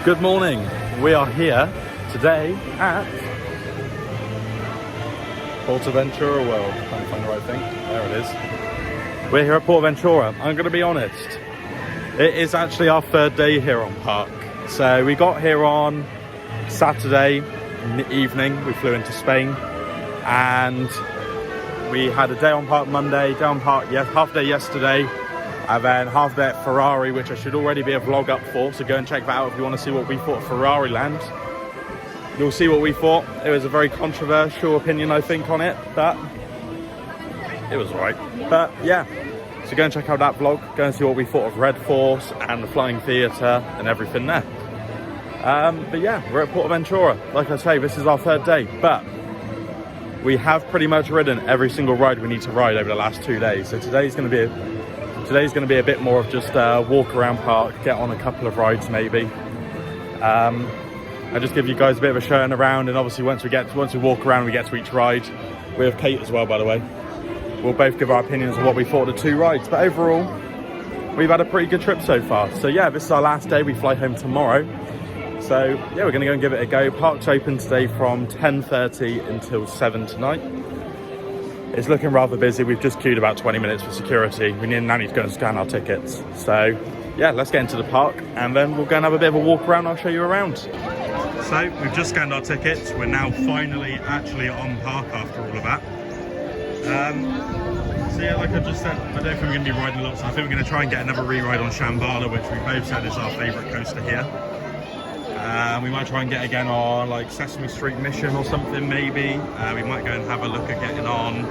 Good morning. We are here today at PortAventura World. Trying to find the right thing. There it is. We're here at PortAventura. I'm going to be honest. It is actually our third day here on park. So we got here on Saturday in the evening. We flew into Spain and we had a day on park Monday, day on park, half day yesterday. And then half day at Ferrari, which I should already be a vlog up for, so go and check that out if you want to see what we thought of Ferrari Land. You'll see what we thought. It was a very controversial opinion, I think, on it, but it was alright. But yeah, so go and check out that vlog, go and see what we thought of Red Force and the Flying Theatre and everything there. But yeah, we're at PortAventura. Like I say, this is our third day, but we have pretty much ridden every single ride we need to ride over the last 2 days. So today's going to be a bit more of just walk around park, get on a couple of rides maybe. I'll just give you guys a bit of a showing around, and obviously once we walk around, we get to each ride. We have Kate as well, by the way. We'll both give our opinions on what we thought of the 2 rides, but overall, we've had a pretty good trip so far. So yeah, this is our last day. We fly home tomorrow. So yeah, we're going to go and give it a go. Park's open today from 10:30 until 7 tonight. It's looking rather busy. We've just queued about 20 minutes for security. We now need to go and scan our tickets. So yeah, let's get into the park and then we'll go and have a bit of a walk around. I'll show you around. So we've just scanned our tickets. We're now finally actually on park after all of that. So yeah, like I just said, I don't think we're going to be riding lots. I think we're going to try and get another re-ride on Shambhala, which we both said is our favourite coaster here. We might try and get again on like Sesame Street Mission or something maybe. We might go and have a look at getting on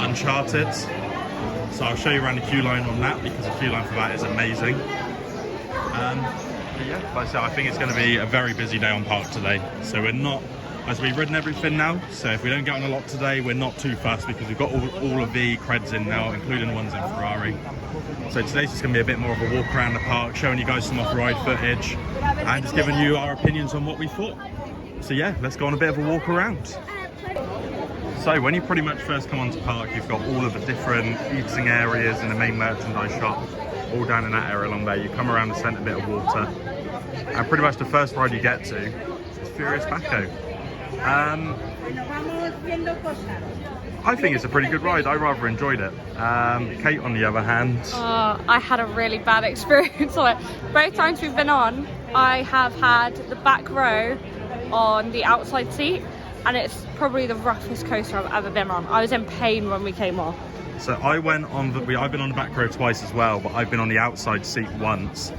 Uncharted. So I'll show you around the queue line on that because the queue line for that is amazing. But yeah, like I said, I think it's going to be a very busy day on park today. So we're not, as we've ridden everything now, so if we don't get on a lot today, we're not too fast because we've got all of the creds in now, including the ones in Ferrari. So today's just going to be a bit more of a walk around the park, showing you guys some off-ride footage and just giving you our opinions on what we thought. So yeah, let's go on a bit of a walk around. So when you pretty much first come onto park, you've got all of the different eating areas in the main merchandise shop, all down in that area along there. You come around the centre bit of water, and pretty much the first ride you get to is Furious Baco. I think it's a pretty good ride. I rather enjoyed it. Kate, on the other hand, I had a really bad experience on it. Both times we've been on, I have had the back row on the outside seat, and it's probably the roughest coaster I've ever been on. I was in pain when we came off. So I've been on the back row twice as well, but I've been on the outside seat once,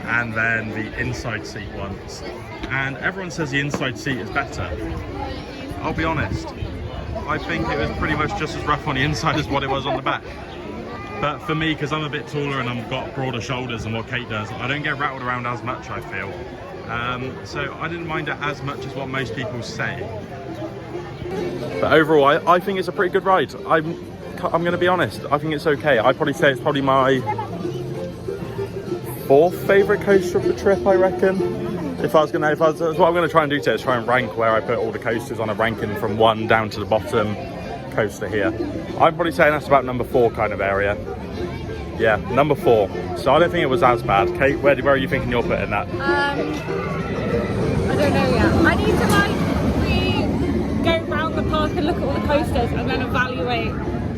and then the inside seat once. And everyone says the inside seat is better. I'll be honest. I think it was pretty much just as rough on the inside as what it was on the back. But for me, because I'm a bit taller and I've got broader shoulders than what Kate does, I don't get rattled around as much, I feel. So I didn't mind it as much as what most people say. But overall, I think it's a pretty good ride. I'm going to be honest, I think it's okay. I'd probably say it's probably my 4th favourite coaster of the trip, I reckon. What I'm going to try and do today is try and rank where I put all the coasters on a ranking from 1 down to the bottom coaster here. I'm probably saying that's about number 4 kind of area. Yeah, number 4. So I don't think it was as bad. Kate, where are you thinking you're putting that? I don't know yet. I need to go around the park and look at all the coasters and then evaluate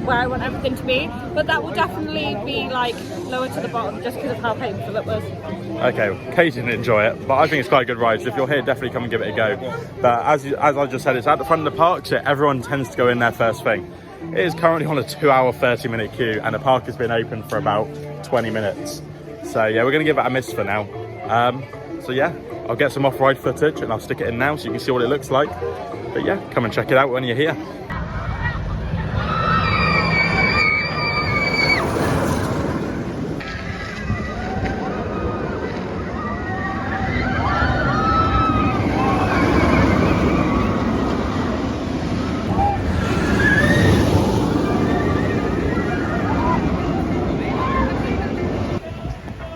where I want everything to be. But that will definitely be like lower to the bottom just because of how painful it was. Okay, Kate didn't enjoy it, but I think it's quite a good ride. So if you're here, definitely come and give it a go. But as I just said, it's at the front of the park, so everyone tends to go in there first thing. It is currently on a 2-hour, 30-minute queue, and the park has been open for about 20 minutes. So yeah, we're going to give it a miss for now. So yeah, I'll get some off-ride footage and I'll stick it in now so you can see what it looks like. But yeah, come and check it out when you're here.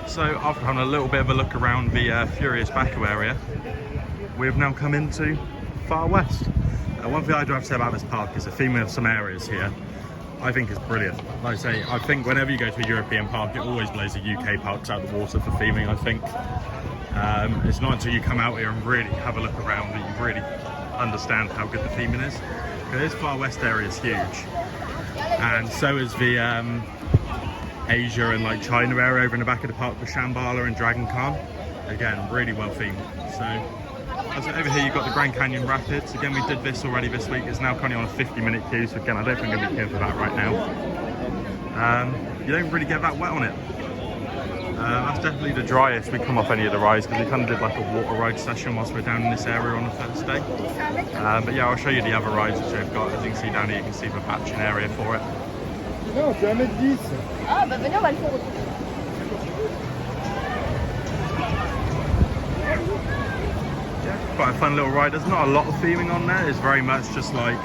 So after having a little bit of a look around the Furious Baco area, we've now come into Far West. One thing I do have to say about this park is the theming of some areas here. I think it's brilliant. Like I say, I think whenever you go to a European park, it always blows the UK parks out of the water for theming, I think. It's not until you come out here and really have a look around that you really understand how good the theming is. This Far West area is huge, and so is the Asia and like China area over in the back of the park with Shambhala and Dragon Khan. Again, really well themed. So over here you've got the Grand Canyon Rapids. Again, we did this already this week. It's now currently on a 50-minute queue, so again, I don't think I'm going to be queuing for that right now. You don't really get that wet on it. That's definitely the driest we come off any of the rides, because we kind of did like a water ride session whilst we're down in this area on a Thursday. But yeah, I'll show you the other rides which they've got. As you can see down here, you can see the patching area for it. Non, tu vas mettre 10. Ah, bah venez, on va le faire. Yeah, quite a fun little ride. There's not a lot of theming on there. It's very much just like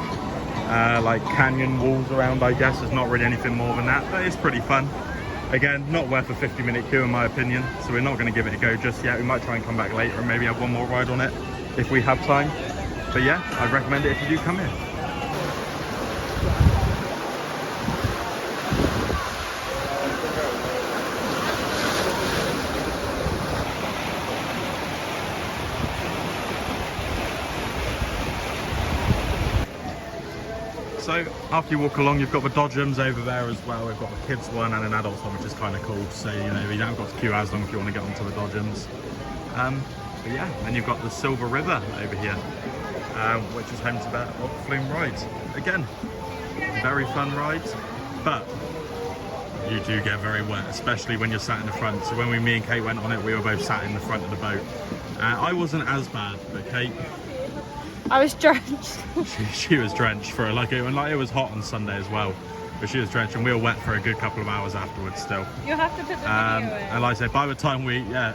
canyon walls around, I guess. There's not really anything more than that, but it's pretty fun. Again, not worth a 50-minute queue in my opinion, so we're not going to give it a go just yet. We might try and come back later and maybe have one more ride on it if we have time. But yeah, I'd recommend it if you do come here. So after you walk along, you've got the Dodgems over there as well. We've got a kids one and an adults one, which is kind of cool. So you know, you don't have to queue as long if you want to get onto the Dodgems. But yeah, then you've got the Silver River over here, which is home to the flume rides. Again, very fun rides, but you do get very wet, especially when you're sat in the front. So when me and Kate went on it, we were both sat in the front of the boat. I wasn't as bad, but Kate, I was drenched. she was drenched for like it was hot on Sunday as well, but she was drenched and we were wet for a good couple of hours afterwards still. You'll have to put the video in. And like I said, by the time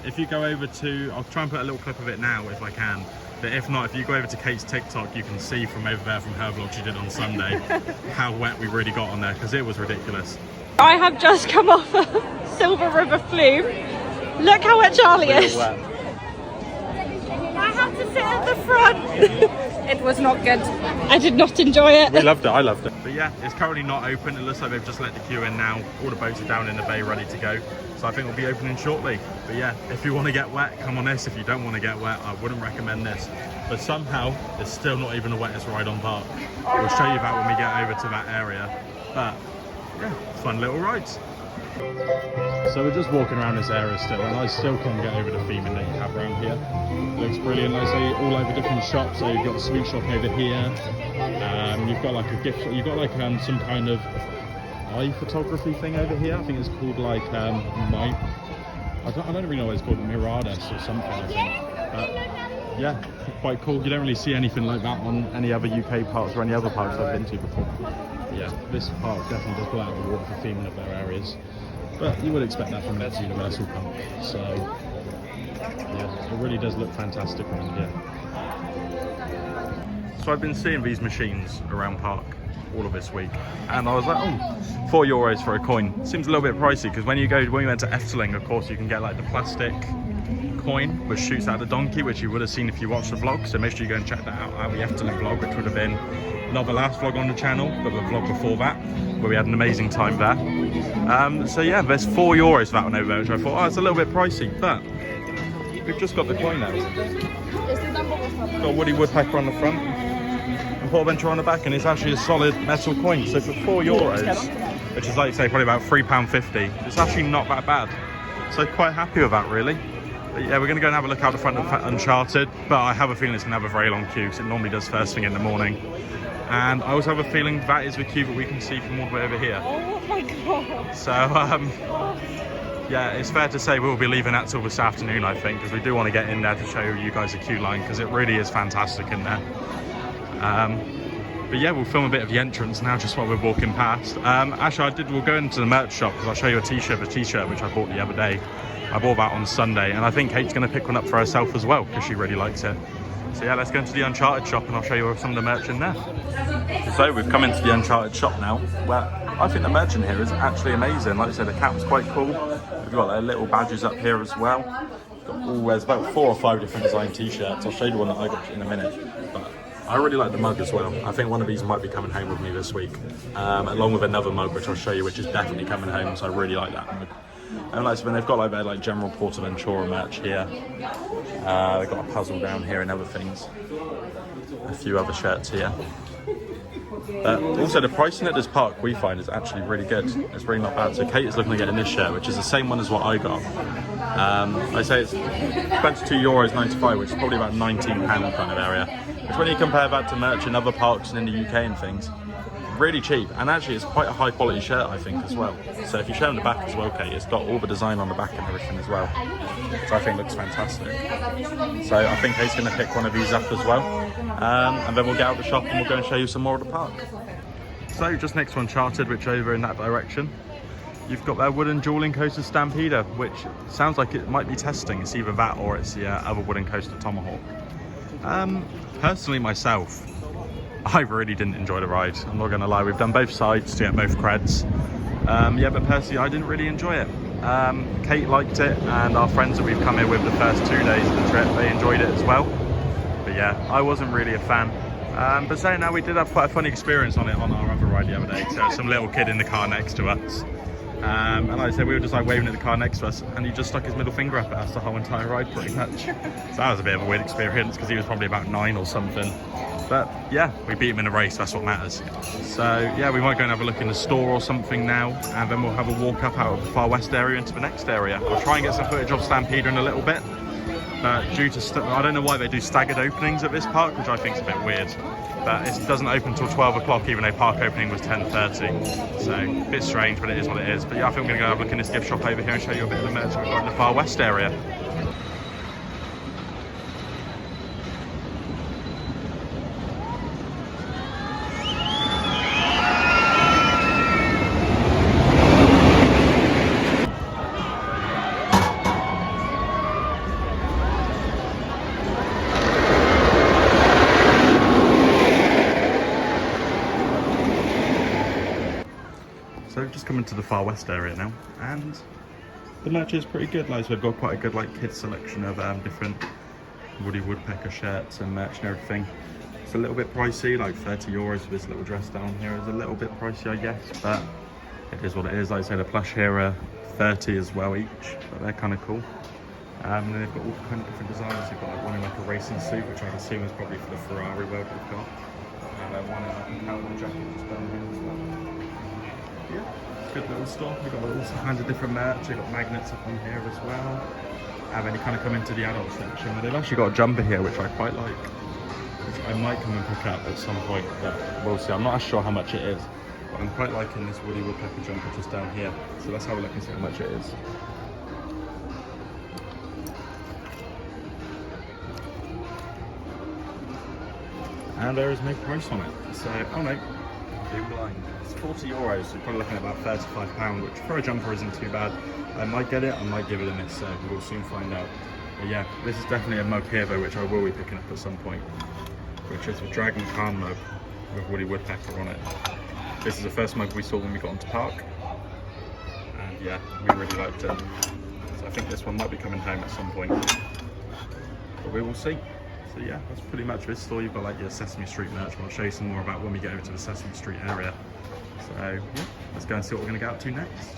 if you go over to, I'll try and put a little clip of it now if I can, but if not, if you go over to Kate's TikTok, you can see from over there from her vlog she did on Sunday how wet we really got on there, because it was ridiculous. I have just come off a Silver River flume. Look how wet Charlie is. Wet. I had to sit at the front. It was not good. I did not enjoy it. We loved it, I loved it. But yeah, it's currently not open. It looks like they've just let the queue in now. All the boats are down in the bay ready to go. So I think we'll be opening shortly. But yeah, if you want to get wet, come on this. If you don't want to get wet, I wouldn't recommend this. But somehow, it's still not even the wettest ride on park. We'll show you that when we get over to that area. But yeah, fun little rides. So we're just walking around this area still, and I still can't get over the theming that you have around here. It looks brilliant. Like I say, all over different shops. So you've got the sweet shop over here. You've got like a gift shop. You've got like some kind of eye photography thing over here. I think it's called like I don't really know what it's called, Mirades or something, I think. But yeah, quite cool. You don't really see anything like that on any other UK parks or any other parks I've been to before. Yeah, this park definitely does blow out the water for theming of their areas. But you would expect that from Ned's Universal Park. So yeah, it really does look fantastic around here. So I've been seeing these machines around park all of this week, and I was like, oh, €4 for a coin. Seems a little bit pricey, because when we went to Efteling, of course, you can get like the plastic coin which shoots out the donkey, which you would have seen if you watched the vlog. So make sure you go and check that out, the Efteling vlog, which would have been not the last vlog on the channel, but the vlog before that, where we had an amazing time there. So yeah, there's €4 for that one over there, which I thought, oh, it's a little bit pricey, but we've just got the coin now. Got Woody Woodpecker on the front and PortAventura on the back, and it's actually a solid metal coin. So for €4, which is like say probably about £3.50, it's actually not that bad. So quite happy with that really. But yeah, we're going to go and have a look out the front of Uncharted, but I have a feeling it's going to have a very long queue, because it normally does first thing in the morning. And I also have a feeling that is the queue that we can see from all the way over here. Oh my god. So yeah, it's fair to say we'll be leaving that till this afternoon, I think, because we do want to get in there to show you guys the queue line, because it really is fantastic in there. But yeah, we'll film a bit of the entrance now just while we're walking past. Actually, we'll go into the merch shop, because I'll show you a t-shirt which I bought the other day. I bought that on Sunday, and I think Kate's going to pick one up for herself as well, because she really likes it. So yeah, let's go into the Uncharted shop and I'll show you some of the merch in there. So we've come into the Uncharted shop now, where I think the merch in here is actually amazing. Like I said, the cap's quite cool. We've got their little badges up here as well. There's about 4 or 5 different design t-shirts. I'll show you the one that I got in a minute. But I really like the mug as well. I think one of these might be coming home with me this week, along with another mug which I'll show you, which is definitely coming home. So I really like that mug. And like, so then they've got like their like general PortAventura merch here. They've got a puzzle down here and other things. A few other shirts here. Also the pricing at this park we find is actually really good. It's really not bad. So Kate is looking at getting this shirt, which is the same one as what I got. I say it's €22.95, which is probably about £19 kind of area. Which when you compare that to merch in other parks and in the UK and things, really cheap. And actually it's quite a high quality shirt I think as well. So if you show them the back as well, Kate, it's got all the design on the back and everything as well. So I think looks fantastic. So I think Kate's going to pick one of these up as well. And then we'll get out the shop and we'll go and show you some more of the park. So just next one, Chartered, which over in that direction. You've got their wooden dueling coaster Stampeder, which sounds like it might be testing. It's either that or it's the other wooden coaster Tomahawk. Personally myself, I really didn't enjoy the ride. I'm not going to lie, we've done both sides to get both creds. Yeah, but personally I didn't really enjoy it. Kate liked it, and our friends that we've come here with the first 2 days of the trip, they enjoyed it as well. But yeah, I wasn't really a fan. But saying that, we did have quite a funny experience on it on our other ride the other day. So some little kid in the car next to us. And like I said, we were just like waving at the car next to us, and he just stuck his middle finger up at us the whole entire ride pretty much. So that was a bit of a weird experience because he was probably about 9 or something. But yeah, we beat him in a race, that's what matters. So yeah, we might go and have a look in the store or something now, and then we'll have a walk up out of the Far West area into the next area. We'll try and get some footage of Stampeder in a little bit. But due to, I don't know why they do staggered openings at this park, which I think is a bit weird. But it doesn't open till 12 o'clock, even though park opening was 10:30. So a bit strange, but it is what it is. But yeah, I think we're gonna go have a look in this gift shop over here and show you a bit of the merch we've got in the Far West area. So we've just come into the Far West area now, and the merch is pretty good. Like, so we've got quite a good like kids selection of different Woody Woodpecker shirts and merch and everything. It's a little bit pricey, like €30 for this little dress down here is a little bit pricey, I guess, but it is what it is. Like I say, the plush here are 30 as well each, but they're kind of cool. And then they've got all kind of different designs. They've got like one in like a racing suit, which I assume is probably for the Ferrari world we've got, and then one in like a cowboy jacket just down here as well. Yeah, it's a good little store. We've got all kinds of different merch. We've got magnets up on here as well. And then you kind of come into the adult section where they've actually got a jumper here, which I quite like, which I might come and pick up at some point, but we'll see. I'm not sure how much it is, but I'm quite liking this Woody Woodpecker jumper just down here. So let's have a look and see how much it is. And there is no price on it. So, oh no, being blind. It's €40, so you're probably looking at about £35, which for a jumper isn't too bad. I might get it, I might give it a miss, so we'll soon find out. But yeah, this is definitely a mug here though, which I will be picking up at some point, which is a Dragon Khan mug with Woody Woodpecker on it. This is the first mug we saw when we got onto park, and yeah, we really liked it. So I think this one might be coming home at some point, but we will see. So yeah, that's pretty much this store. You've got like your Sesame Street merch, but I'll show you some more about when we get over to the Sesame Street area. So yeah, let's go and see what we're going to get up to next.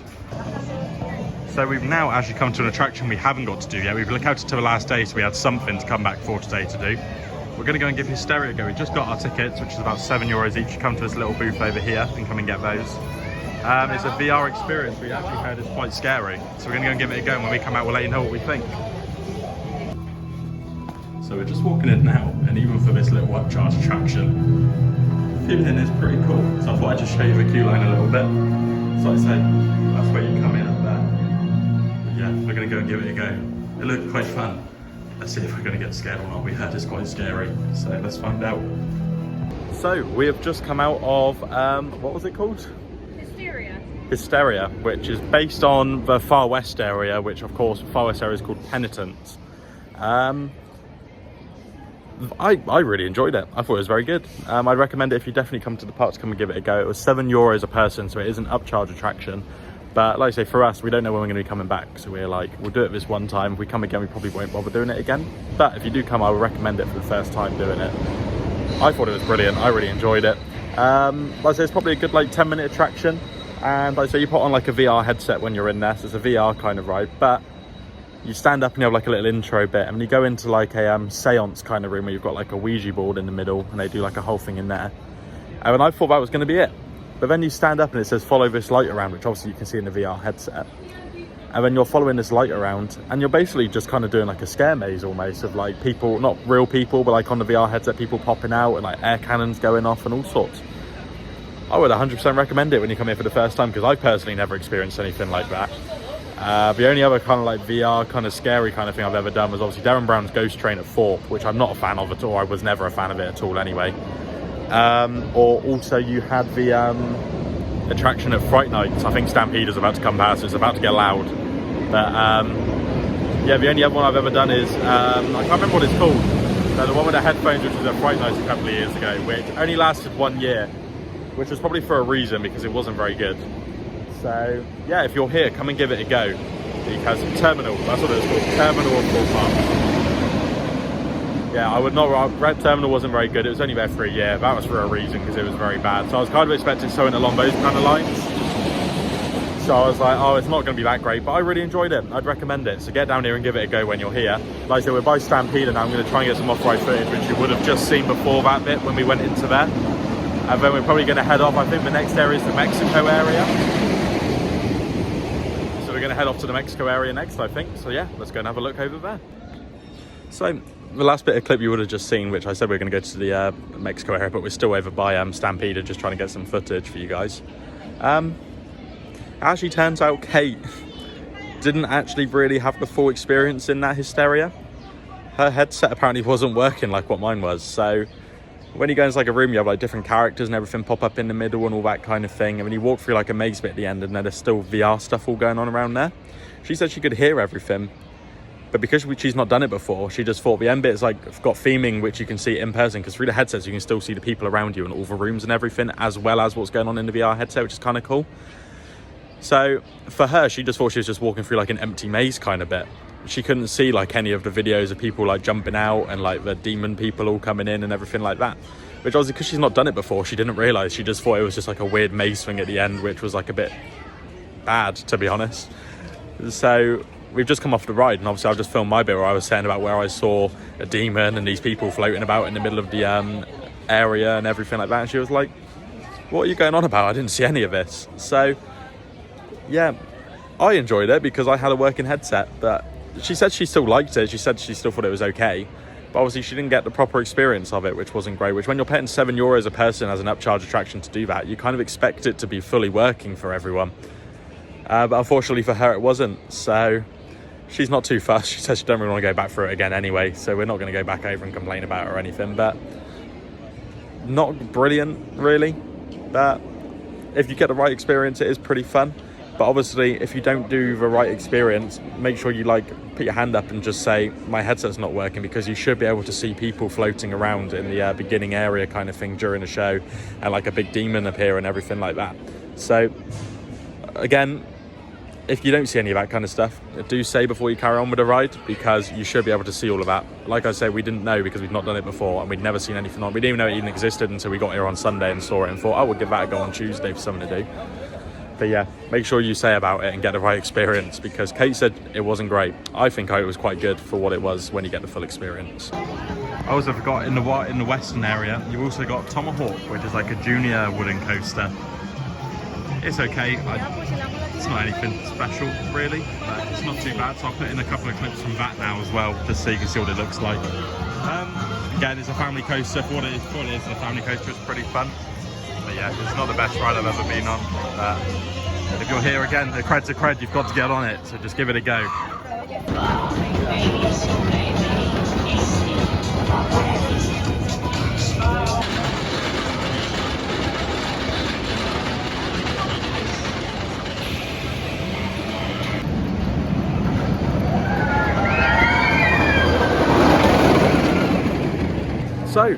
So we've now actually come to an attraction we haven't got to do yet. We've looked out to the last day, so we had something to come back for today to do. We're going to go and give Hysteria a go. We just got our tickets, which is about €7 each. Come to this little booth over here and come and get those. It's a VR experience we actually heard is quite scary. So we're going to go and give it a go, and when we come out we'll let you know what we think. So we're just walking in now, and even for this little upcharge attraction, the feeling is pretty cool. So I thought I'd just show you the queue line a little bit. So like I say, that's where you come in up there. But yeah, we're going to go and give it a go. It looked quite fun. Let's see if we're going to get scared or not. We heard it's quite scary, so let's find out. So we have just come out of, what was it called? Hysteria, which is based on the Far West area, which of course the Far West area is called Penitence. I really enjoyed it. I thought it was very good. I'd recommend it if you definitely come to the park to come and give it a go. It was €7 a person, so it is an upcharge attraction. But like I say, for us, we don't know when we're going to be coming back. So we're like, we'll do it this one time. If we come again, we probably won't bother doing it again. But if you do come, I would recommend it for the first time doing it. I thought it was brilliant. I really enjoyed it. Like I say, it's probably a good like 10-minute attraction, and like I say, you put on like a VR headset when you're in there, so it's a VR kind of ride, but you stand up and you have like a little intro bit, and you go into like a seance kind of room where you've got like a Ouija board in the middle, and they do like a whole thing in there. And I thought that was going to be it, but then you stand up and it says follow this light around, which obviously you can see in the VR headset. And then you're following this light around, and you're basically just kind of doing like a scare maze almost of like people, not real people, but like on the VR headset, people popping out and like air cannons going off and all sorts. I would 100% recommend it when you come here for the first time, because I've personally never experienced anything like that. The only other kind of like VR kind of scary kind of thing I've ever done was obviously Darren Brown's Ghost Train at Thorpe, which I'm not a fan of at all. I was never a fan of it at all anyway. Or also you had the attraction at Fright Nights. I think Stampede is about to come past, so it's about to get loud. But yeah, the only other one I've ever done is I can't remember what it's called, but the one with the headphones, which was at Fright Nights a couple of years ago, which only lasted 1 year, which was probably for a reason, because it wasn't very good. So yeah, if you're here, come and give it a go, because Terminal, that's what it was called, Terminal of Thorpe Park. Yeah, I would not. Red Terminal wasn't very good. It was only there for a year. That was for a reason, because it was very bad. So I was kind of expecting something along those kind of lines. So I was like, oh, it's not going to be that great, but I really enjoyed it. I'd recommend it. So get down here and give it a go when you're here. Like I said, we're by Stampede, and I'm going to try and get some off-road footage, which you would have just seen before that bit when we went into there. And then we're probably going to head off. I think the next area is the Mexico area. So we're going to head off to the Mexico area next, I think. So yeah, let's go and have a look over there. So the last bit of clip you would have just seen, which I said we are going to go to the Mexico area, but we're still over by Stampede, just trying to get some footage for you guys. Actually turns out Kate didn't actually really have the full experience in that hysteria. Her headset apparently wasn't working like what mine was. So when you go into like a room, you have like different characters and everything pop up in the middle and all that kind of thing. And when you walk through like a maze bit at the end, and then there's still VR stuff all going on around there. She said she could hear everything, but because she's not done it before, she just thought the end bit is like got theming, which you can see in person, because through the headsets you can still see the people around you and all the rooms and everything, as well as what's going on in the VR headset, which is kind of cool. So for her, she just thought she was just walking through like an empty maze kind of bit. She couldn't see like any of the videos of people like jumping out and like the demon people all coming in and everything like that. Which obviously, because she's not done it before, she didn't realise. She just thought it was just like a weird maze thing at the end, which was like a bit bad, to be honest. So we've just come off the ride, and obviously I've just filmed my bit where I was saying about where I saw a demon and these people floating about in the middle of the area and everything like that. And she was like, what are you going on about? I didn't see any of this. So yeah, I enjoyed it because I had a working headset, but she said she still liked it. She said she still thought it was okay, but obviously she didn't get the proper experience of it, which wasn't great. Which when you're paying €7 a person as an upcharge attraction to do that, you kind of expect it to be fully working for everyone. But unfortunately for her, it wasn't. So she's not too fussed. She says she don't really want to go back through it again anyway, so we're not going to go back over and complain about it or anything. But not brilliant, really. But if you get the right experience, it is pretty fun. But obviously, if you don't do the right experience, make sure you like put your hand up and just say, my headset's not working, because you should be able to see people floating around in the beginning area kind of thing during the show, and like a big demon appear and everything like that. So again, if you don't see any of that kind of stuff, do say before you carry on with the ride, because you should be able to see all of that. Like I say, we didn't know because we've not done it before, and we'd never seen anything on. We didn't even know it even existed until we got here on Sunday and saw it and thought, oh, we'll give that a go on Tuesday for something to do. But yeah, make sure you say about it and get the right experience, because Kate said it wasn't great. I think it was quite good for what it was when you get the full experience. I also forgot, in the western area, you've also got Tomahawk, which is like a junior wooden coaster. It's okay. It's not anything special, really, but it's not too bad. So I'll put in a couple of clips from that now as well, just so you can see what it looks like. Again, it's a family coaster. For what it is, a family coaster. It's pretty fun. But yeah, it's not the best ride I've ever been on. If you're here again, the cred's a cred, you've got to get on it. So just give it a go. So,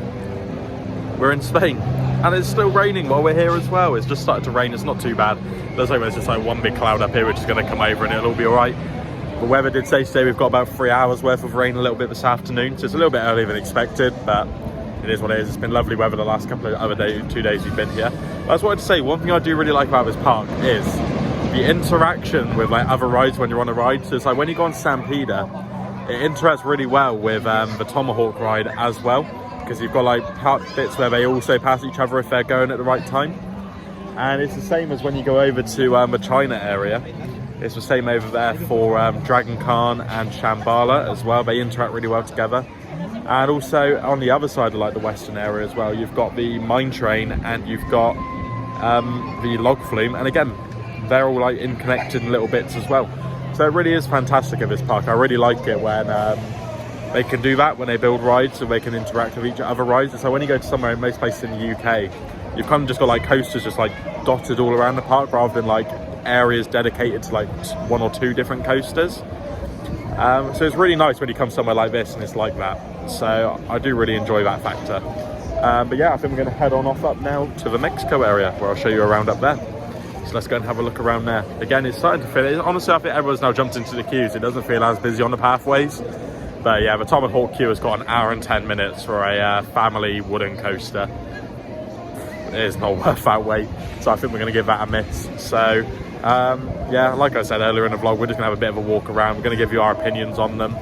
we're in Spain, and it's still raining while we're here as well. It's just started to rain. It's not too bad. There's just like one big cloud up here which is going to come over, and it'll all be all right. The weather did say today we've got about 3 hours worth of rain a little bit this afternoon, so it's a little bit earlier than expected, but it is what it is. It's been lovely weather the last couple of other 2 days we've been here. But I just wanted to say, one thing I do really like about this park is the interaction with like other rides when you're on a ride. So it's like when you go on Stampeder, it interacts really well with the Tomahawk ride as well, because you've got like bits where they also pass each other if they're going at the right time. And it's the same as when you go over to the China area. It's the same over there for Dragon Khan and Shambhala as well. They interact really well together. And also on the other side of like the western area as well, you've got the mine train and you've got the log flume, and again they're all like interconnected in little bits as well. So it really is fantastic at this park. I really like it when they can do that, when they build rides so they can interact with each other rides. And so when you go to somewhere in most places in the UK, you've kind of just got like coasters just like dotted all around the park rather than like areas dedicated to like 1 or 2 different coasters. So it's really nice when you come somewhere like this and it's like that. So I do really enjoy that factor. But yeah, I think we're going to head on off up now to the Mexico area where I'll show you around up there. So let's go and have a look around there. Again, it's starting to feel, honestly I think everyone's now jumped into the queues. It doesn't feel as busy on the pathways. But yeah, the Tomahawk queue has got 1 hour and 10 minutes for a family wooden coaster. It is not worth that wait. So I think we're going to give that a miss. So yeah, like I said earlier in the vlog, we're just going to have a bit of a walk around. We're going to give you our opinions on them.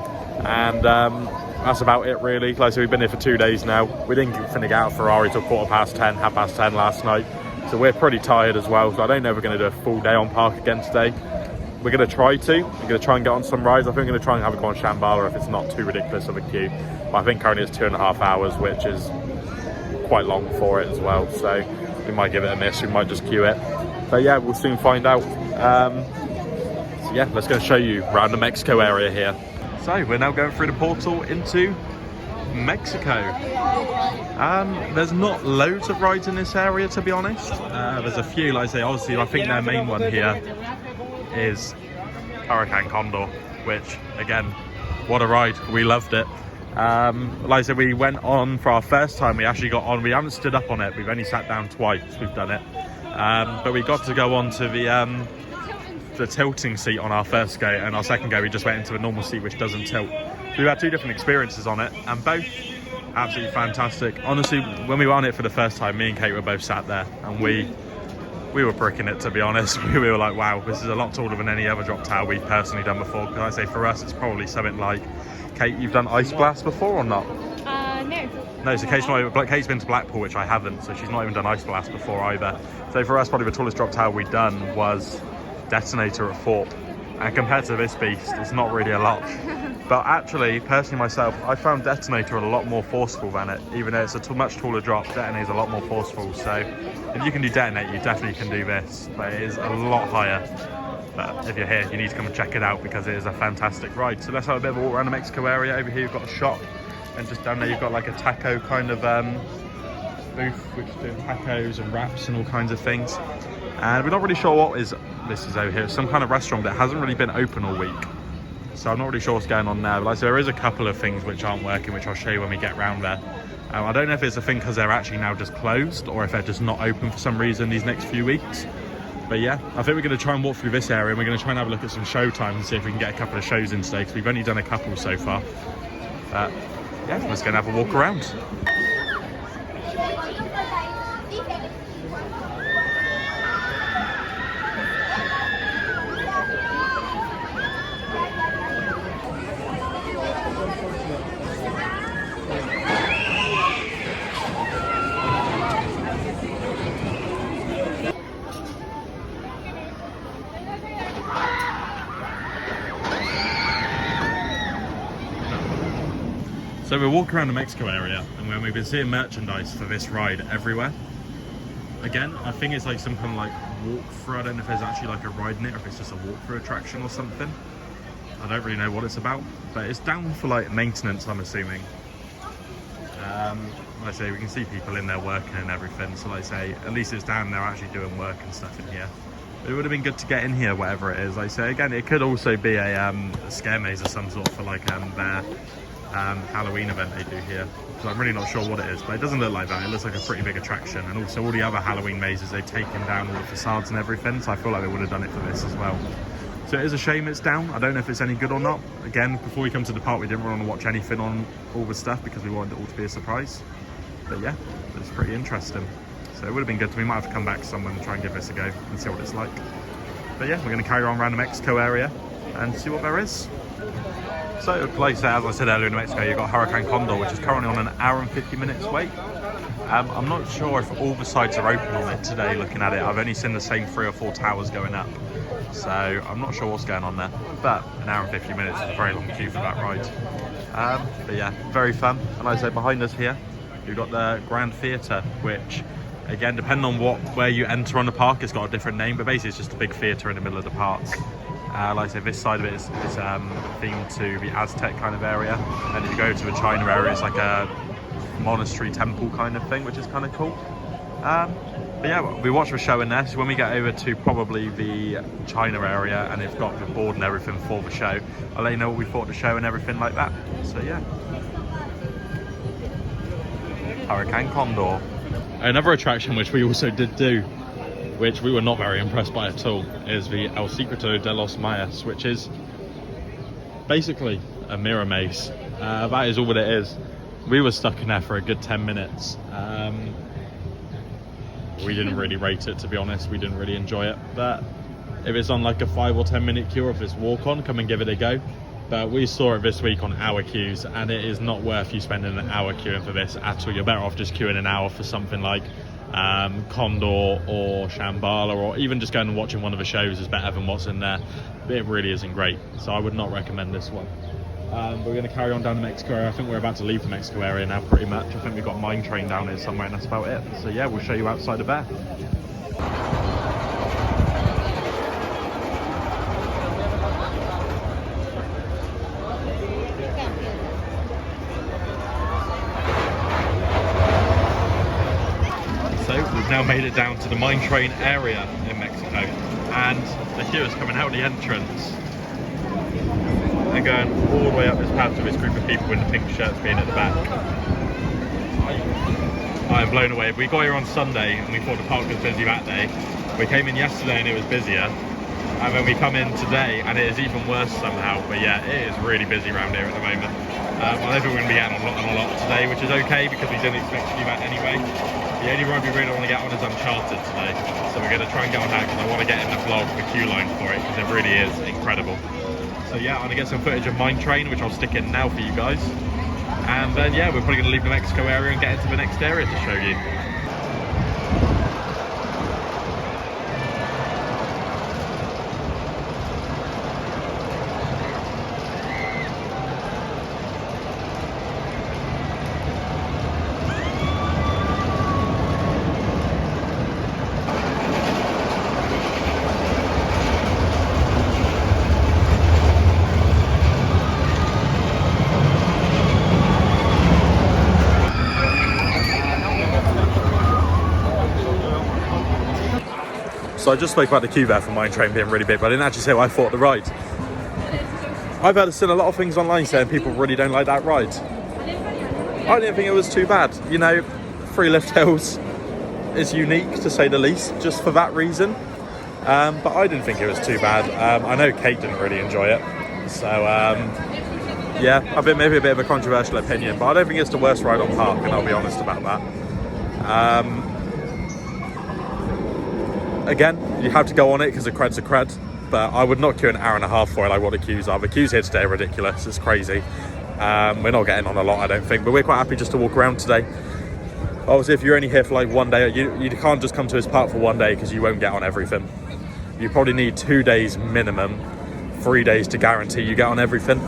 And that's about it really. Like I said, we've been here for 2 days now. We didn't finna get out Ferrari till 10:15, 10:30 last night. So we're pretty tired as well. So I don't know if we're going to do a full day on park again today. We're going to try to. We're going to try and get on some rides. I think we're going to try and have a go on Shambhala if it's not too ridiculous of a queue. But I think currently it's 2.5 hours, which is quite long for it as well. So we might give it a miss. We might just queue it. But yeah, we'll soon find out. So yeah, let's go show you around the Mexico area here. So we're now going through the portal into Mexico. There's not loads of rides in this area, to be honest. There's a few, like I say, obviously I think their main one here is Hurricane Condor, which again, what a ride. We loved it. Like I said, we went on for our first time. We actually got on, we haven't stood up on it, we've only sat down twice, we've done it. But we got to go on to the tilting seat on our first go, and our second go we just went into a normal seat which doesn't tilt. So we've had 2 different experiences on it, and both absolutely fantastic. Honestly, when we were on it for the first time, me and Kate were both sat there and we were bricking it, to be honest. We were like, wow, this is a lot taller than any other drop tower we've personally done before. Because I say for us it's probably something like, Kate, you've done Ice Blast before or not? No, so Kate's been to Blackpool, which I haven't, so she's not even done Ice Blast before either. So for us, probably the tallest drop tower we'd done was Detonator at Thorpe. And compared to this beast, it's not really a lot. But actually, personally myself, I found Detonator a lot more forceful than it. Even though it's a much taller drop, Detonator's a lot more forceful. So if you can do Detonate, you definitely can do this. But it is a lot higher. But if you're here, you need to come and check it out because it is a fantastic ride. So let's have a bit of a walk around the Mexico area. Over here you've got a shop. And just down there you've got like a taco kind of booth, which is doing tacos and wraps and all kinds of things. And we're not really sure what this is over here. It's some kind of restaurant that hasn't really been open all week. So I'm not really sure what's going on there. But like, so there is a couple of things which aren't working, which I'll show you when we get round there. I don't know if it's a thing because they're actually now just closed or if they're just not open for some reason these next few weeks. But yeah, I think we're going to try and walk through this area and we're going to try and have a look at some show times and see if we can get a couple of shows in today because we've only done a couple so far. Yeah, let's go and have a walk around. So we're walking around the Mexico area and when we've been seeing merchandise for this ride everywhere. Again, I think it's like some kind of like walkthrough. I don't know if there's actually like a ride in it or if it's just a walkthrough attraction or something. I don't really know what it's about, but it's down for like maintenance, I'm assuming. Like I say, we can see people in there working and everything. So like I say, at least it's down there actually doing work and stuff in here. But it would have been good to get in here, whatever it is. Like I say, again, it could also be a scare maze of some sort for like their Halloween event they do here. So I'm really not sure what it is, but it doesn't look like that. It looks like a pretty big attraction. And also all the other Halloween mazes, they've taken down all the facades and everything. So I feel like they would have done it for this as well. So it is a shame it's down. I don't know if it's any good or not. Again, before we come to the park, we didn't want to watch anything on all the stuff because we wanted it all to be a surprise. But yeah, it's pretty interesting. So it would have been good. We might have to come back to someone and try and give this a go and see what it's like. But yeah, we're going to carry on around the Mexico area and see what there is. So like as I said earlier, in Mexico you've got Hurricane Condor, which is currently on an hour and 50 minutes wait. I'm not sure if all the sides are open on it today. Looking at it, I've only seen the same 3 or 4 towers going up, so I'm not sure what's going on there. But an hour and 50 minutes is a very long queue for that ride. But yeah, very fun. And like I say, behind us here you've got the Grand Theatre, which again, depending on where you enter on the park, it's got a different name, but basically it's just a big theatre in the middle of the park. Like I say, this side of it is themed to the Aztec kind of area, and if you go to the China area, it's like a monastery temple kind of thing, which is kind of cool. But yeah, we watched the show in there, so when we get over to probably the China area and it's got the board and everything for the show, I'll let you know what we thought of the show and everything like that. So yeah, Hurricane Condor. Another attraction which we also did do, which we were not very impressed by at all, is the El Secreto de los Mayas, which is basically a mirror maze. That is all that it is. We were stuck in there for a good 10 minutes. We didn't really rate it, to be honest. We didn't really enjoy it. But if it's on like a 5 or 10 minute queue, or if it's walk on, come and give it a go. But we saw it this week on hour queues, and it is not worth you spending an hour queuing for this at all. You're better off just queuing an hour for something like Condor or Shambhala, or even just going and watching one of the shows is better than what's in there. But it really isn't great, so I would not recommend this one. We're going to carry on down the Mexico area. I think we're about to leave the Mexico area now pretty much. I think we've got Mine Train down here somewhere, and that's about it. So yeah, we'll show you outside of there. So we've now made it down to the Mine Train area in Mexico, and the queue is coming out the entrance and going all the way up this path to this group of people in the pink shirts being at the back. I'm blown away. We got here on Sunday and we thought the park was busy that day. We came in yesterday and it was busier, and then we come in today and it is even worse somehow. But yeah, it is really busy around here at the moment. I don't think we're going to be getting on a lot today, which is okay because we didn't expect to do that anyway. The only ride we really want to get on is Uncharted today, so we're going to try and get on that because I want to get in the vlog the queue line for it, because it really is incredible. So yeah, I'm going to get some footage of Mine Train, which I'll stick in now for you guys. And then yeah, we're probably going to leave the Mexico area and get into the next area to show you. So I just spoke about the queue there for Mine Train being really big, but I didn't actually say what I thought of the ride. I've seen a lot of things online saying people really don't like that ride. I didn't think it was too bad. You know, Free Lift Hills is unique to say the least, just for that reason. But I didn't think it was too bad. I know Kate didn't really enjoy it. So yeah, I think maybe a bit of a controversial opinion, but I don't think it's the worst ride on park, and I'll be honest about that. Again, you have to go on it because the cred's a cred, but I would not queue an hour and a half for it like what the queues are. The queues here today are ridiculous, it's crazy. We're not getting on a lot, I don't think, but we're quite happy just to walk around today. Obviously, if you're only here for like one day, you can't just come to this park for one day because you won't get on everything. You probably need 2 days minimum, 3 days to guarantee you get on everything.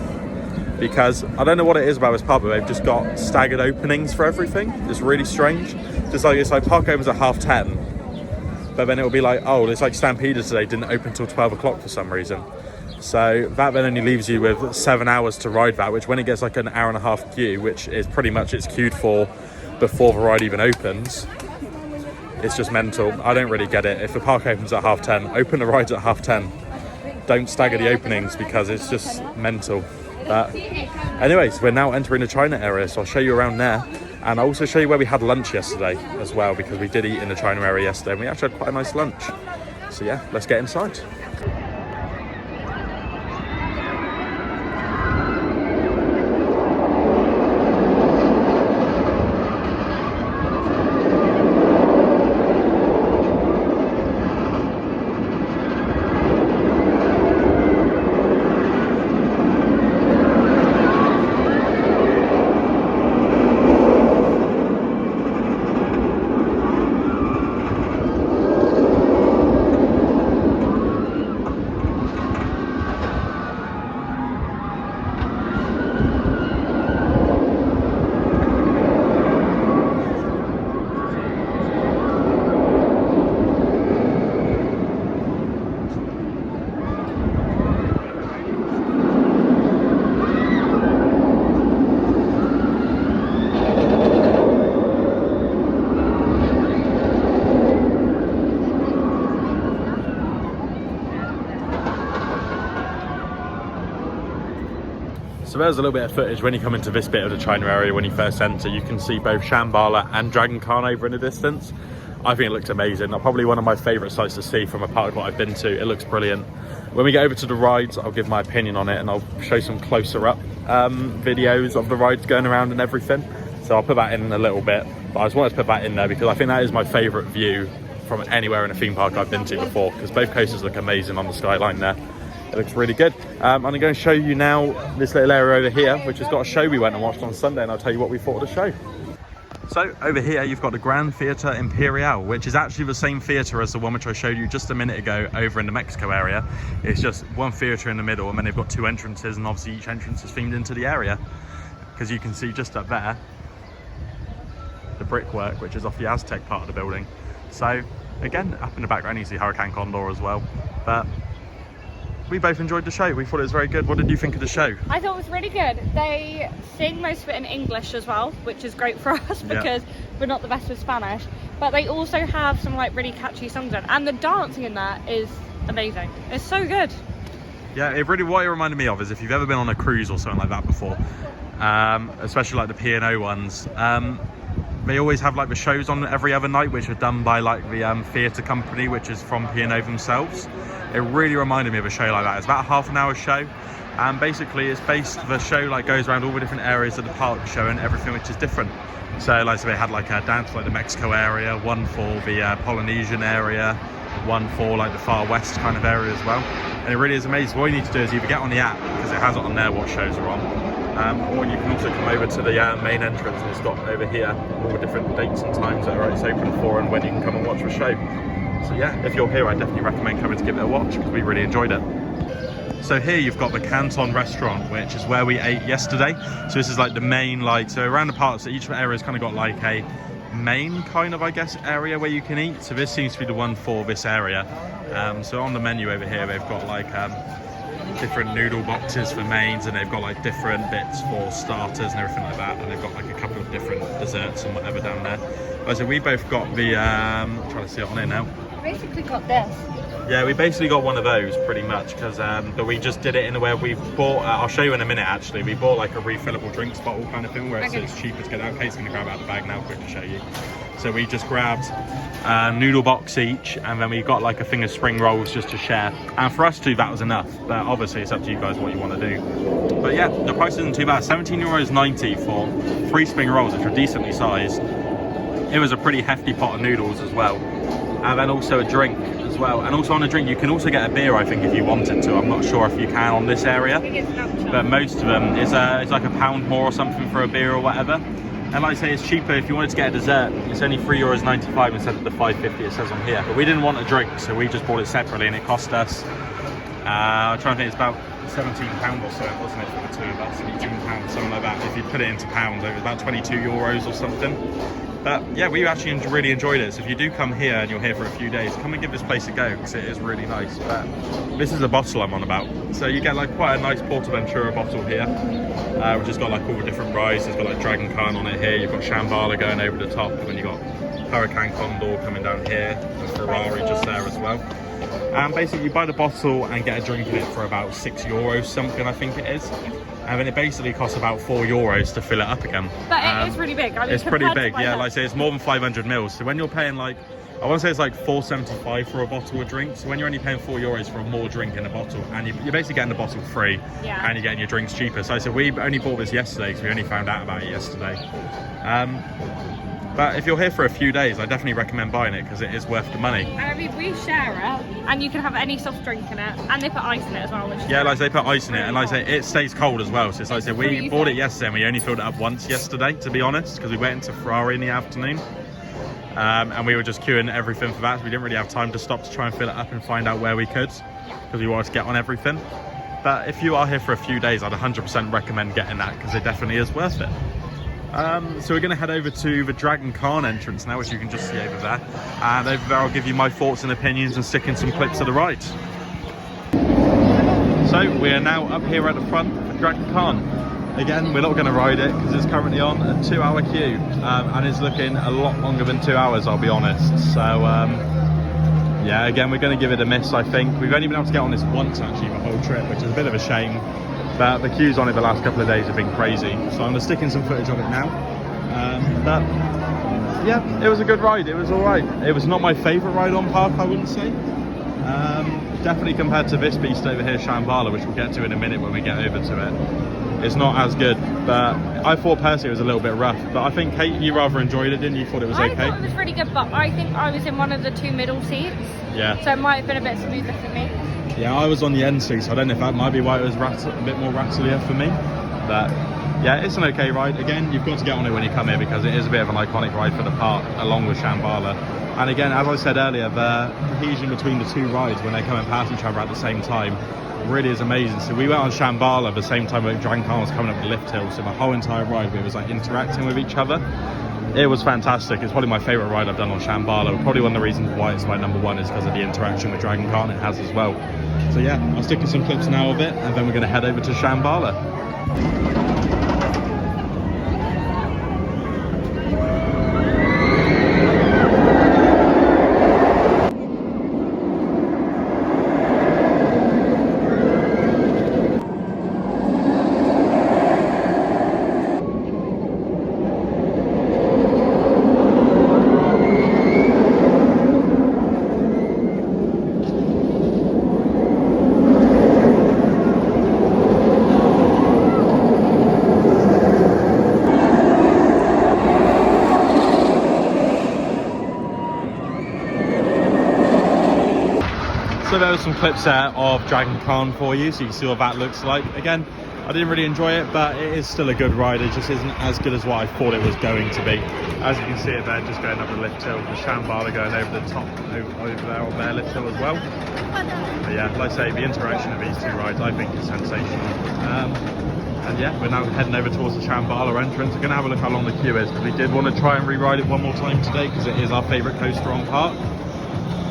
Because I don't know what it is about this park, but they've just got staggered openings for everything. It's really strange. It's like park opens at 10:30. But then it will be like, oh, it's like Stampeder today didn't open till 12 o'clock for some reason. So that then only leaves you with 7 hours to ride that, which when it gets like an hour and a half queue, which is pretty much it's queued for before the ride even opens, it's just mental. I don't really get it. If the park opens at 10:30, open the rides at 10:30. Don't stagger the openings because it's just mental. But anyways, we're now entering the China area, so I'll show you around there. And I'll also show you where we had lunch yesterday as well, because we did eat in the China area yesterday and we actually had quite a nice lunch. So yeah, let's get inside. So there's a little bit of footage when you come into this bit of the China area. When you first enter, you can see both Shambhala and Dragon Khan over in the distance. I think it looks amazing. Probably one of my favourite sites to see from a park that I've been to. It looks brilliant. When we get over to the rides, I'll give my opinion on it, and I'll show some closer up videos of the rides going around and everything. So I'll put that in a little bit, but I just wanted to put that in there because I think that is my favourite view from anywhere in a theme park I've been to before, because both coasters look amazing on the skyline there. It looks really good. I'm going to show you now this little area over here, which has got a show we went and watched on Sunday, and I'll tell you what we thought of the show. So over here you've got the Grand Theatre Imperial, which is actually the same theatre as the one which I showed you just a minute ago over in the Mexico area. It's just one theatre in the middle, and then they've got two entrances, and obviously each entrance is themed into the area. Because you can see just up there the brickwork, which is off the Aztec part of the building. So again, up in the background you see Hurricane Condor as well. But we both enjoyed the show. We thought it was very good. What did you think of the show? I thought it was really good. They sing most of it in English as well, which is great for us because we're not the best with Spanish. But they also have some like really catchy songs in, and the dancing in that is amazing. It's so good. Yeah, what it reminded me of is if you've ever been on a cruise or something like that before, especially like the P&O ones, they always have like the shows on every other night, which are done by like the theatre company, which is from P&O themselves. It really reminded me of a show like that. It's about a half-an-hour show, and basically the show like goes around all the different areas of the park, showing everything which is different. So like they had like a dance for like the Mexico area, one for the Polynesian area, one for like the far west kind of area as well. And it really is amazing. What you need to do is either get on the app, because it has it on there what shows are on, or you can also come over to the main entrance, and it's got over here all the different dates and times that it's open for and when you can come and watch the show. So yeah, if you're here, I definitely recommend coming to give it a watch because we really enjoyed it. So here you've got the Canton restaurant, which is where we ate yesterday. So this is like the main, like, so around the park, so each area's kind of got like a main kind of, I guess, area where you can eat. So this seems to be the one for this area. So on the menu over here, they've got like different noodle boxes for mains, and they've got like different bits for starters and everything like that, and they've got like a couple of different desserts and whatever down there. So we both got the I'm trying to see it on here now. Basically got this. Yeah, we basically got one of those pretty much, because but we just did it in a way we bought, I'll show you in a minute actually, we bought like a refillable drinks bottle kind of thing where it's cheaper to get out. Kate's going to grab out the bag now quick to show you. So we just grabbed a noodle box each, and then we got like a thing of spring rolls just to share. And for us two, that was enough, but obviously it's up to you guys what you want to do. But yeah, the price isn't too bad. €17.90 for 3 spring rolls, which are decently sized. It was a pretty hefty pot of noodles as well, and then also a drink as well. And also on a drink you can also get a beer, I think, if you wanted to. I'm not sure if you can on this area, but most of them it's like £1 more or something for a beer or whatever. And like I say, it's cheaper if you wanted to get a dessert. It's only €3.95 instead of the £5.50 it says on here. But we didn't want a drink, so we just bought it separately, and it cost us I'm trying to think, it's about £17 or so, wasn't it, for the two of us? £18, something like that. If you put it into pounds, it was about €22 or something. But yeah, we actually really enjoyed it. So if you do come here and you're here for a few days, come and give this place a go, because it is really nice. But this is the bottle I'm on about. So you get like quite a nice PortAventura bottle here, which has got like all the different rides. It's got like Dragon Khan on it here. You've got Shambhala going over the top, and then you've got Hurricane Condor coming down here, and Ferrari just there as well. And basically you buy the bottle and get a drink in it for about €6 something, I think it is. And then it basically costs about €4 to fill it up again. But it is really big. I mean, it's pretty big, yeah. Like I say, it's more than 500 mils. So when you're paying like, I want to say it's like $4.75 for a bottle of drink. So when you're only paying €4 for a more drink in a bottle, and you're basically getting the bottle free, and you're getting your drinks cheaper. So I said we only bought this yesterday because we only found out about it yesterday. But if you're here for a few days, I definitely recommend buying it because it is worth the money. And I mean, we share it, and you can have any soft drink in it, and they put ice in it as well. Which yeah, like they put ice in it, and like I say, it stays cold as well. So it's like I said, we bought it yesterday, and we only filled it up once yesterday, to be honest, because we went into Ferrari in the afternoon. And we were just queuing everything for that, so we didn't really have time to stop to try and fill it up and find out where we could, because we wanted to get on everything. But if you are here for a few days, I'd 100% recommend getting that, because it definitely is worth it. So we're going to head over to the Dragon Khan entrance now, which you can just see over there. And over there I'll give you my thoughts and opinions and stick in some clips of the ride. So we are now up here at the front of Dragon Khan. Again, we're not going to ride it because it's currently on a 2-hour queue. And it's looking a lot longer than 2 hours, I'll be honest. So yeah, again, we're going to give it a miss, I think. We've only been able to get on this once actually the whole trip, which is a bit of a shame. but the queues on it the last couple of days have been crazy. So I'm going to stick in some footage of it now. But yeah, it was a good ride. It was all right. It was not my favourite ride on park, I wouldn't say. Definitely compared to this beast over here, Shambhala, which we'll get to in a minute when we get over to it. It's not as good, but I thought personally it was a little bit rough. But I think, Kate, you rather enjoyed it, didn't you? Thought it was okay? I thought it was really good, but I think I was in one of the 2 middle seats. Yeah. So it might have been a bit smoother for me. Yeah, I was on the end seat, so I don't know if that might be why it was a bit more rattlier for me. But yeah, it's an okay ride. Again, you've got to get on it when you come here because it is a bit of an iconic ride for the park, along with Shambhala. And again, as I said earlier, the cohesion between the 2 rides when they're coming past each other at the same time really is amazing. So we went on Shambhala at the same time that Dragon Khan was coming up the lift hill, so the whole entire ride we was like interacting with each other. It was fantastic. It's probably my favourite ride I've done on Shambhala. Probably one of the reasons why it's my number 1 is because of the interaction with Dragon Khan it has as well. So yeah, I'll stick in some clips now of it, and then we're going to head over to Shambhala. So there were some clips there of Dragon Khan for you, so you can see what that looks like. Again, I didn't really enjoy it, but it is still a good ride. It just isn't as good as what I thought it was going to be. As you can see it there, just going up the lift hill, the Shambhala going over the top, over there on their lift hill as well. But yeah, like I say, the interaction of these 2 rides I think is sensational. And yeah, we're now heading over towards the Shambhala entrance. We're going to have a look how long the queue is, because we did want to try and re-ride it one more time today, because it is our favourite coaster on park.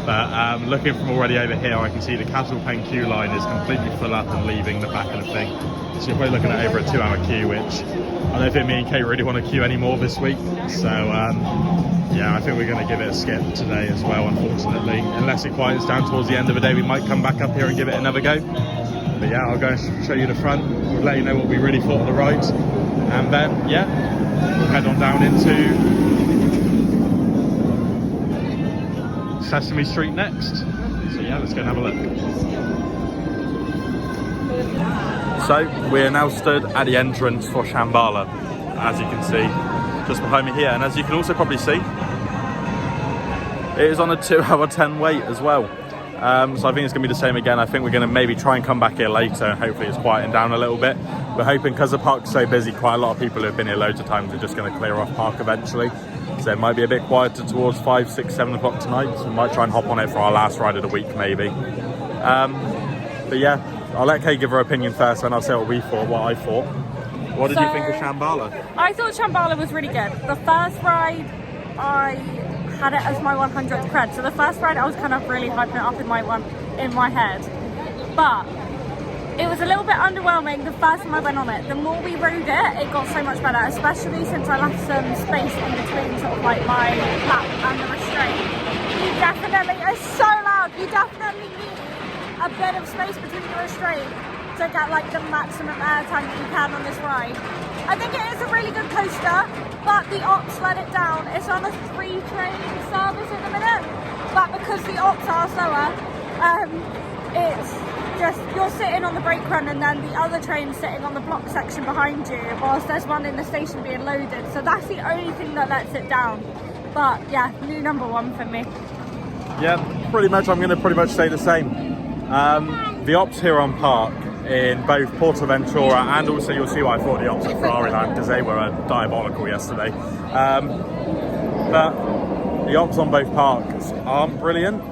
But looking from already over here, I can see the Castle Pen queue line is completely full up and leaving the back of the thing. So you're probably looking at over a 2-hour queue, which I don't think me and Kate really want to queue anymore this week. So yeah, I think we're going to give it a skip today as well, unfortunately. Unless it quiets down towards the end of the day, we might come back up here and give it another go. But yeah, I'll go and show you the front. We'll let you know what we really thought of the ride. And then, yeah, we'll head on down into Sesame Street next. So yeah, let's go and have a look. So we are now stood at the entrance for Shambhala, as you can see just behind me here, and as you can also probably see, it is on a 2-hour 10 wait as well. So I think it's going to be the same again. I think we're going to maybe try and come back here later, and hopefully it's quieting down a little bit. We're hoping, because the park's so busy, quite a lot of people who have been here loads of times are just going to clear off park eventually. So it might be a bit quieter towards 5, 6, 7 o'clock tonight. So we might try and hop on it for our last ride of the week, maybe. But yeah, I'll let Kay give her opinion first, and I'll say what I thought. What did you think of Shambhala? I thought Shambhala was really good. The first ride, I had it as my 100th cred. So the first ride, I was kind of really hyping it up in my head. But it was a little bit underwhelming the first time I went on it. The more we rode it got so much better, especially since I left some space in between sort of like my lap and the restraint. You definitely, it's so loud, you definitely need a bit of space between the restraint to get like the maximum airtime that you can on this ride. I think it is a really good coaster, but the ops let it down. It's on a 3-train service at the minute, but because the ops are slower, it's just, you're sitting on the brake run and then the other train's sitting on the block section behind you whilst there's one in the station being loaded. So that's the only thing that lets it down. But yeah, new number 1 for me. Yeah, pretty much. I'm going to pretty much say the same. The ops here on park in both PortAventura, and also you'll see why I thought the ops at Ferrari Land, because they were diabolical yesterday. But the ops on both parks aren't brilliant.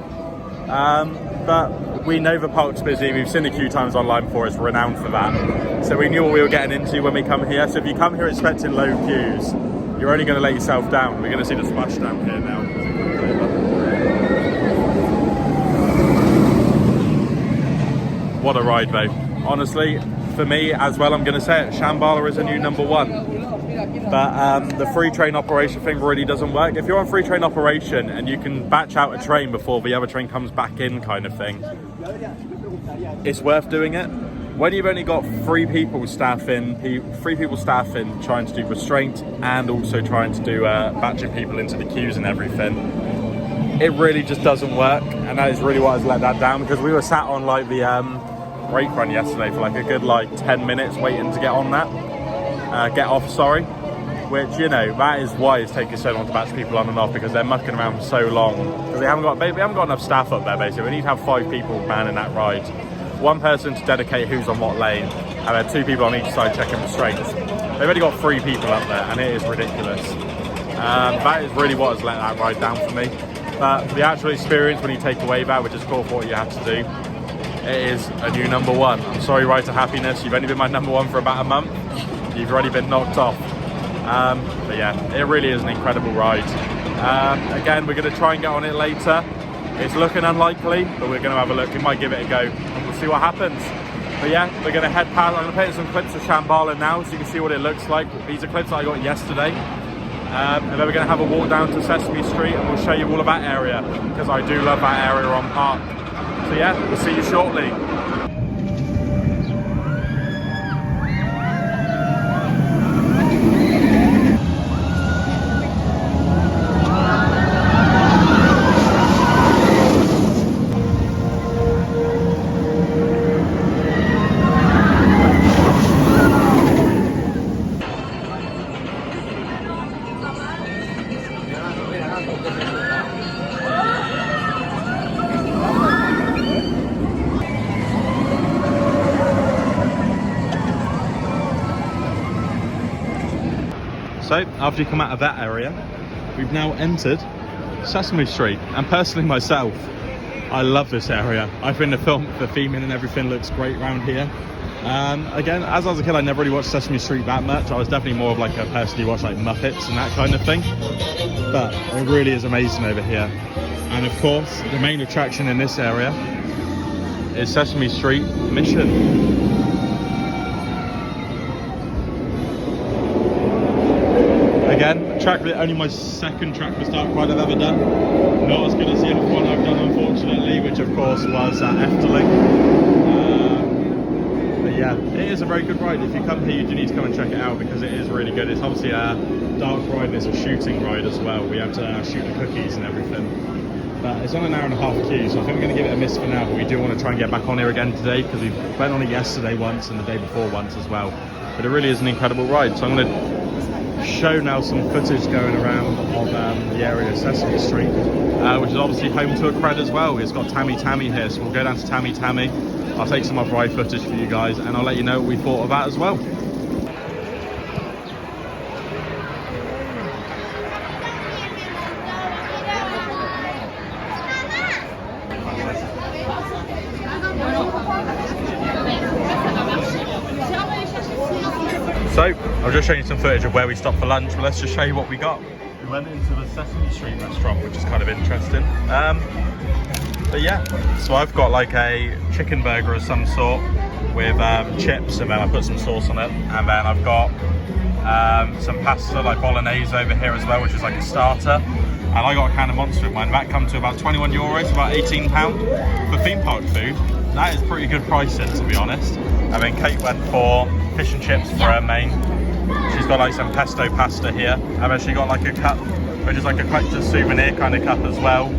But we know the park's busy. We've seen the queue times online before. It's renowned for that. So we knew what we were getting into when we come here. So if you come here expecting low queues, you're only going to let yourself down. We're going to see the splashdown here now. What a ride, though. Honestly, for me as well, I'm going to say it, Shambhala is a new number 1. But the free train operation thing really doesn't work. If you're on free train operation and you can batch out a train before the other train comes back in kind of thing, it's worth doing it. when you've only got three people staffing trying to do restraint and also trying to do batching people into the queues and everything, it really just doesn't work. And that is really what has let that down, because we were sat on like the brake run yesterday for like a good like 10 minutes waiting to get on that, get off, sorry. Which, you know, that is why it's taking so long to batch people on and off, because they're mucking around for so long. Because we haven't got enough staff up there, basically. We need to have 5 people manning that ride. 1 person to dedicate who's on what lane, and then 2 people on each side checking restraints. They've only got 3 people up there, and it is ridiculous. That is really what has let that ride down for me. But the actual experience, when you take away that, which is core for what you have to do, it is a new number 1. I'm sorry, Ride to Happiness, you've only been my number 1 for about a month. You've already been knocked off. But yeah, it really is an incredible ride. Again, we're going to try and get on it later. It's looking unlikely, but we're going to have a look. We might give it a go and we'll see what happens. But yeah, we're going to head past. I'm going to put in some clips of Shambhala now so you can see what it looks like. These are clips that I got yesterday. And then we're going to have a walk down to Sesame Street and we'll show you all of that area, because I do love that area on Park. So yeah, we'll see you shortly. So, after you come out of that area, we've now entered Sesame Street. And personally myself, I love this area. I think the theming and everything looks great around here. Again, as I was a kid, I never really watched Sesame Street that much. I was definitely more of like a person who watched like Muppets and that kind of thing. But it really is amazing over here. And of course, the main attraction in this area is Sesame Street Mission. Again, track that only my second track for Start Ride I've ever done. Not as good as the other one I've done, unfortunately, which of course was Efteling. But yeah, it is a very good ride. If you come here, you do need to come and check it out, because it is really good. It's obviously a dark ride and it's a shooting ride as well. We have to shoot the cookies and everything. But it's on an 1.5 hour queue, so I think we're going to give it a miss for now. But we do want to try and get back on here again today, because we went on it yesterday once and the day before once as well. But it really is an incredible ride. So I'm going to show now some footage going around of the area of Sesame Street, which is obviously home to a cred as well. It's got Tammy Tammy here, so we'll go down to Tammy Tammy. I'll take some off-ride footage for you guys, and I'll let you know what we thought of that as well. So, I'll just show you some footage of where we stopped for lunch, but let's just show you what we got. We went into the Sesame Street restaurant, which is kind of interesting. But yeah, so I've got like a chicken burger of some sort with chips, and then I put some sauce on it. And then I've got some pasta, like bolognese over here as well, which is like a starter. And I got a can of Monster with mine. That comes to about €21, about £18 for theme park food. That is pretty good pricing, to be honest. And then Kate went for fish and chips for her main. She's got like some pesto pasta here. And then she got like a cup, which is like a collector's souvenir kind of cup as well,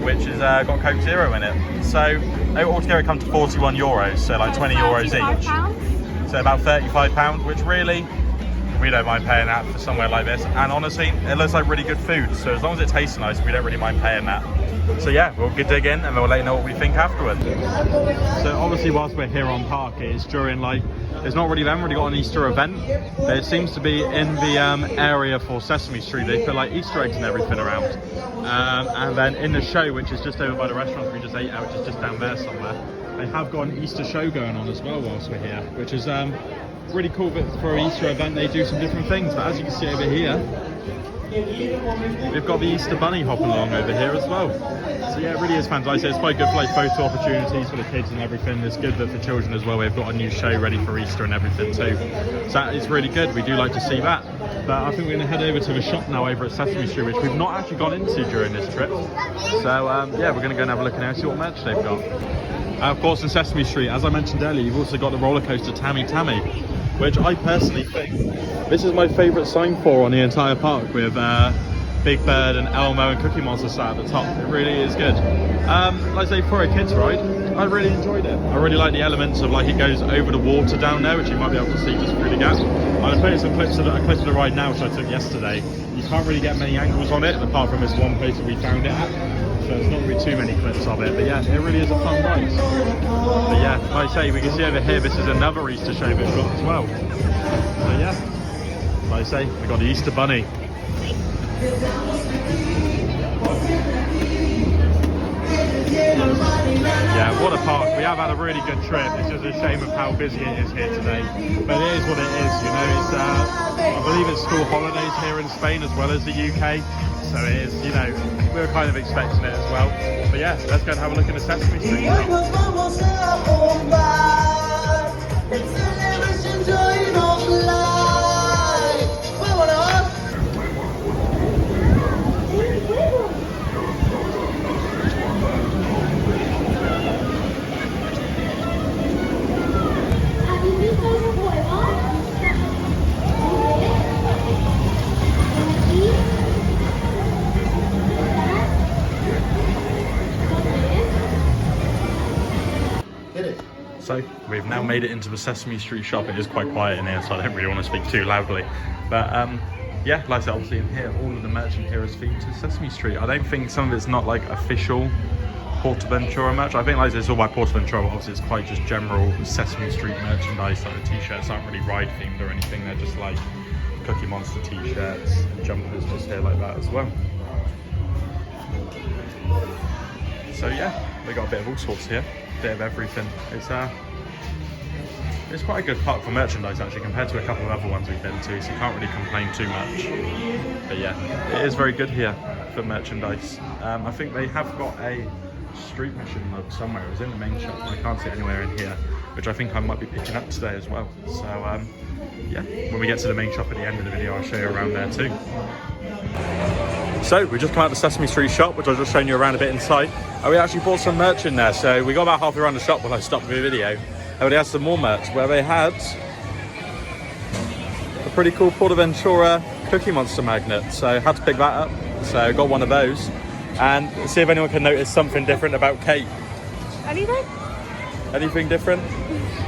which has got Coke Zero in it. So altogether it comes to €41, so like €20 each. So about £35, which really, we don't mind paying that for somewhere like this. And honestly, it looks like really good food. So as long as it tastes nice, we don't really mind paying that. So yeah, we'll dig in and we'll let you know what we think afterwards. So obviously whilst we're here on Park, it's during like, it's not really them, really got an Easter event. But it seems to be in the area for Sesame Street. They put like Easter eggs and everything around. And then in the show, which is just over by the restaurant we just ate at, which is just down there somewhere, they have got an Easter show going on as well whilst we're here, which is really cool. But for an Easter event, they do some different things. But as you can see over here, we've got the Easter Bunny hopping along over here as well. So yeah, it really is fantastic. It's quite good for like photo opportunities for the kids and everything. It's good that for children as well. We've got a new show ready for Easter and everything too. So that is really good. We do like to see that. But I think we're going to head over to the shop now over at Sesame Street, which we've not actually gone into during this trip. So yeah, we're going to go and have a look in there and see what merch they've got. Of course, in Sesame Street, as I mentioned earlier, you've also got the roller coaster Tammy Tammy, which I personally think this is my favourite sign for on the entire park, with Big Bird and Elmo and Cookie Monster sat at the top. It really is good. Like I say, for a kids ride, I really enjoyed it. I really like the elements of like it goes over the water down there, which you might be able to see just through the gap. I'm putting some clips of the ride now, which I took yesterday. You can't really get many angles on it, apart from this one place that we found it at. So there's not going to be too many clips of it, but yeah, it really is a fun ride. But yeah, like I say, we can see over here, this is another Easter show we've got as well. So yeah, like I say, we've got the Easter Bunny. Yeah, what a park. We have had a really good trip. It's just a shame of how busy it is here today. But it is what it is, you know. It's I believe it's school holidays here in Spain as well as the UK. So it is, you know, we were kind of expecting it as well. But yeah, let's go and have a look at the Sesame Street. So we've now made it into the Sesame Street shop. It is quite quiet in here, so I don't really want to speak too loudly. But yeah, like I said, obviously in here, all of the merch in here is themed to Sesame Street. I don't think some of it's not like official PortAventura merch. I think like it's all by PortAventura, but obviously it's quite just general Sesame Street merchandise. Like the t-shirts aren't really ride themed or anything. They're just like Cookie Monster t-shirts and jumpers just here like that as well. So yeah, we got a bit of all sorts here. Bit of everything. It's quite a good park for merchandise actually, compared to a couple of other ones we've been to, so you can't really complain too much. But yeah, it is very good here for merchandise. I think they have got a street mission mug somewhere. It was in the main shop, I can't see it anywhere in here, which I think I might be picking up today as well. So yeah, when we get to the main shop at the end of the video, I'll show you around there too. So we just come out of the Sesame Street shop, which I was just showing you around a bit inside, and we actually bought some merch in there. So we got about halfway around the shop when I stopped the video, and they had some more merch where they had a pretty cool PortAventura Cookie Monster magnet. So I had to pick that up, so I got one of those, and see if anyone can notice something different about Kate. Anything different?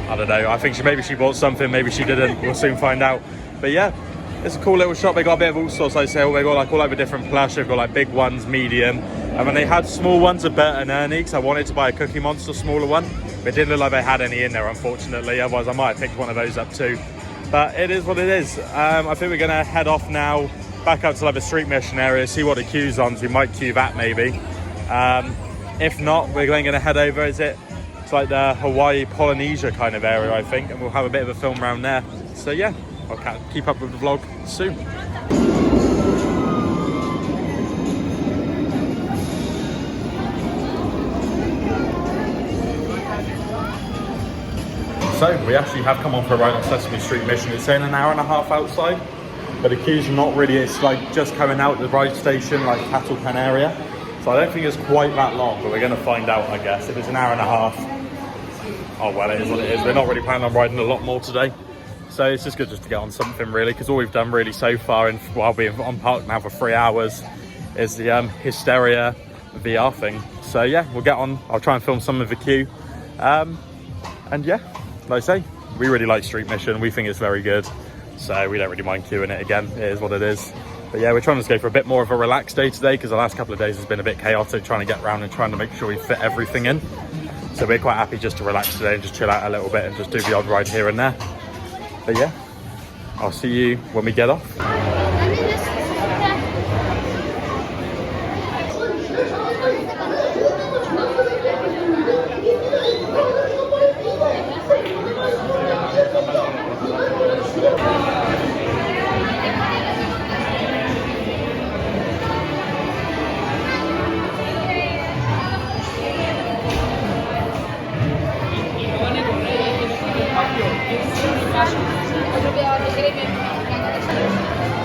I don't know. I think maybe she bought something, maybe she didn't. We'll soon find out. But yeah, it's a cool little shop. They got a bit of all sorts, like I say. They got like all over different plush. They've got like big ones, medium, and when they had small ones of Bert and Ernie, because I wanted to buy a Cookie Monster smaller one, but it didn't look like they had any in there, unfortunately. Otherwise, I might have picked one of those up too. But it is what it is. I think we're gonna head off now, back up to like the street mission area, see what the queue's on. So we might queue that maybe. If not, we're then gonna head over. It's like the Hawaii, Polynesia kind of area, I think, and we'll have a bit of a film around there. So yeah, I'll keep up with the vlog soon. So we actually have come on for a ride on Sesame Street Mission. It's saying an hour and a half outside, but the queue's not really, it's like just coming out the ride station, like cattle pen area. So I don't think it's quite that long, but we're gonna find out, I guess. If it's an hour and a half, oh well, it is what it is. We're not really planning on riding a lot more today. So it's just good just to get on something really, because all we've done really so far, and while we're on park now for 3 hours, is the Hysteria VR thing. So yeah, we'll get on. I'll try and film some of the queue. And yeah, like I say, we really like Street Mission. We think it's very good. So we don't really mind queuing it again. It is what it is. But yeah, we're trying to go for a bit more of a relaxed day today, because the last couple of days has been a bit chaotic trying to get around and trying to make sure we fit everything in. So we're quite happy just to relax today and just chill out a little bit and just do the odd ride here and there. But yeah, I'll see you when we get off.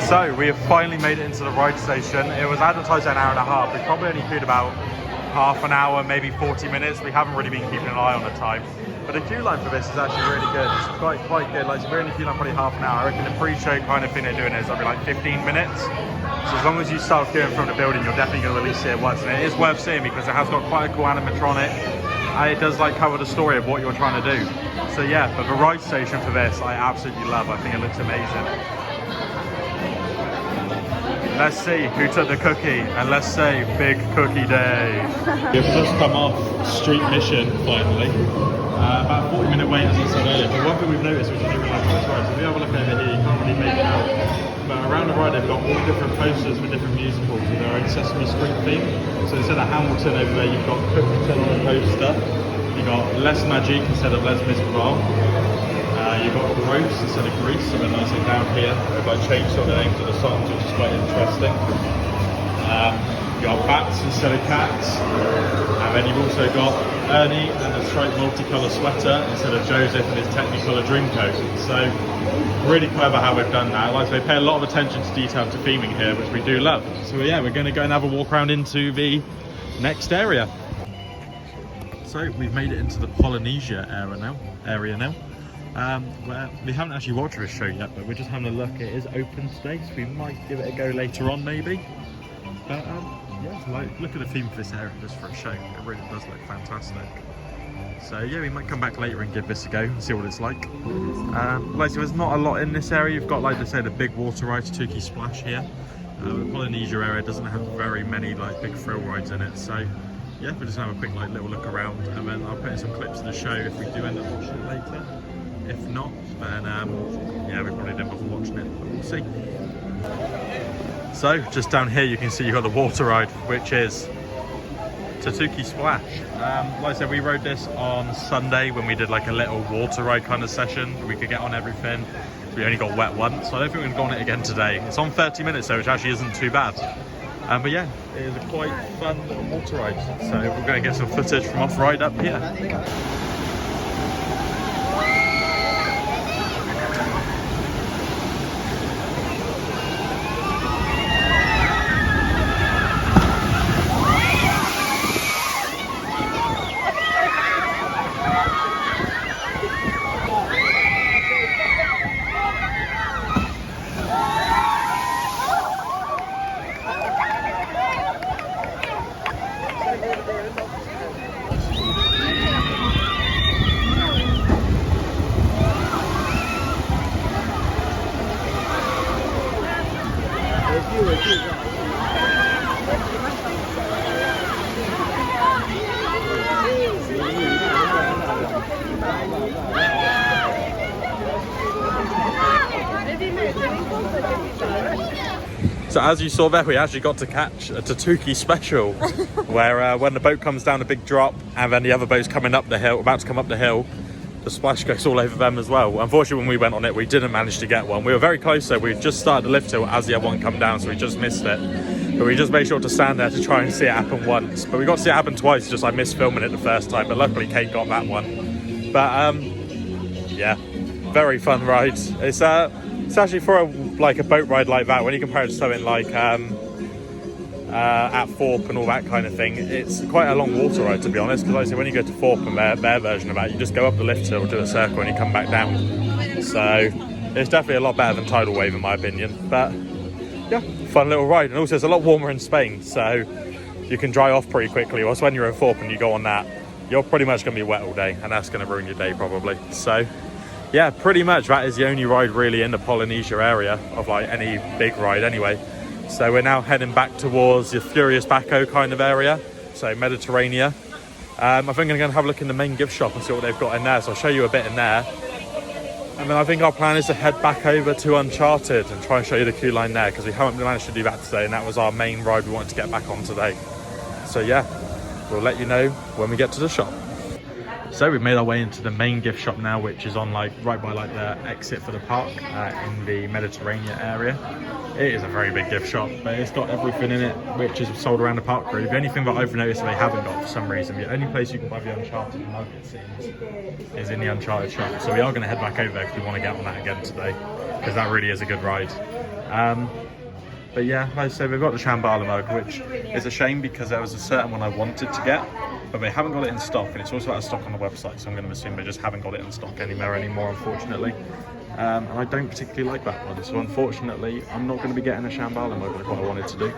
So we have finally made it into the ride station. It was advertised an hour and a half. We probably only queued about half an hour, maybe 40 minutes. We haven't really been keeping an eye on the time. But the queue line for this is actually really good. It's quite good. Like, so we're in the queue line probably half an hour. I reckon the pre-show kind of thing they're doing is every like 15 minutes. So as long as you start queuing from the building, you're definitely going to at least see it once. And it is worth seeing because it has got quite a cool animatronic. And it does like cover the story of what you're trying to do. So yeah, but the ride station for this, I absolutely love. I think it looks amazing. Let's see who took the cookie, and let's say big cookie day. We've just come off Street Mission finally. About a 40-minute wait, as I said earlier. But one thing we've noticed, which I didn't realise was right, so if you have a look over here, you can't really make it out. But around the ride, they've got all different posters with different musicals with their own Sesame Street theme. So instead of Hamilton over there, you've got Cookington on a poster. You've got Les Magique instead of Les Miserables. You've got Gross instead of Grease, and then nice down here, they've like changed all the names of the songs, which is quite interesting. You've got Bats instead of Cats, and then you've also got Ernie and a striped multicolour sweater instead of Joseph and his Technicolor Dreamcoat. So really clever how they've done that. Like, they pay a lot of attention to detail to theming here, which we do love. So yeah, we're going to go and have a walk around into the next area. So we've made it into the Polynesia area now. Where we haven't actually watched this show yet, but we're just having a look. It is open today, so we might give it a go later on maybe. But yeah, like, look at the theme for this area just for a show. It really does look fantastic. So yeah, we might come back later and give this a go and see what it's like. Like, so there's not a lot in this area. You've got, like they say, the big water ride, Tuki Splash here. The Polynesia area doesn't have very many like big thrill rides in it, so yeah, we're just gonna have a quick like little look around, and then I'll put in some clips of the show if we do end up watching it later. If not, then yeah, we probably didn't bother watching it, but we'll see. So just down here you can see you've got the water ride, which is Tuki Splash. Like I said, we rode this on Sunday when we did like a little water ride kind of session. We could get on everything. We only got wet once, so I don't think we're going to go on it again today. It's on 30 minutes though, which actually isn't too bad. But yeah, it is a quite fun little water ride. So we're going to get some footage from off ride up here. So as you saw there, we actually got to catch a Tuki special where when the boat comes down a big drop and then the other boat's coming up the hill, about to come up the hill, the splash goes all over them as well. Unfortunately, when we went on it, we didn't manage to get one. We were very close though. We just started the lift hill as the other one come down, so we just missed it. But we just made sure to stand there to try and see it happen once. But we got to see it happen twice, just I missed filming it the first time. But luckily Kate got that one. But yeah, very fun ride. It's actually for a boat ride like that, when you compare it to something like at Thorpe and all that kind of thing, it's quite a long water ride, to be honest, because like I say, when you go to Thorpe and their version of that, you just go up the lift hill, do a circle and you come back down. So it's definitely a lot better than Tidal Wave in my opinion. But yeah, fun little ride. And also it's a lot warmer in Spain, so you can dry off pretty quickly, whilst when you're in Thorpe and you go on that, you're pretty much going to be wet all day, and that's going to ruin your day probably. So yeah, pretty much that is the only ride really in the Polynesia area of like any big ride anyway. So we're now heading back towards the Furious Baco kind of area, so Mediterranean. I think I'm going to have a look in the main gift shop and see what they've got in there, so I'll show you a bit in there. And then I think our plan is to head back over to Uncharted and try and show you the queue line there, because we haven't managed to do that today, and that was our main ride we wanted to get back on today. So yeah, we'll let you know when we get to the shop. So we've made our way into the main gift shop now, which is on like right by like the exit for the park in the Mediterranean area. It is a very big gift shop, but it's got everything in it which is sold around the park group. The only thing that I've noticed they haven't got for some reason, the only place you can buy the Uncharted mug, it seems, is in the Uncharted shop. So we are going to head back over there because we want to get on that again today, because that really is a good ride. But yeah, like I said, we've got the Shambhala mug, which is a shame because there was a certain one I wanted to get, but they haven't got it in stock, and it's also out of stock on the website, so I'm going to assume they just haven't got it in stock anywhere anymore, unfortunately. And I don't particularly like that one, so unfortunately I'm not going to be getting a Shambhala mug like what I wanted to do.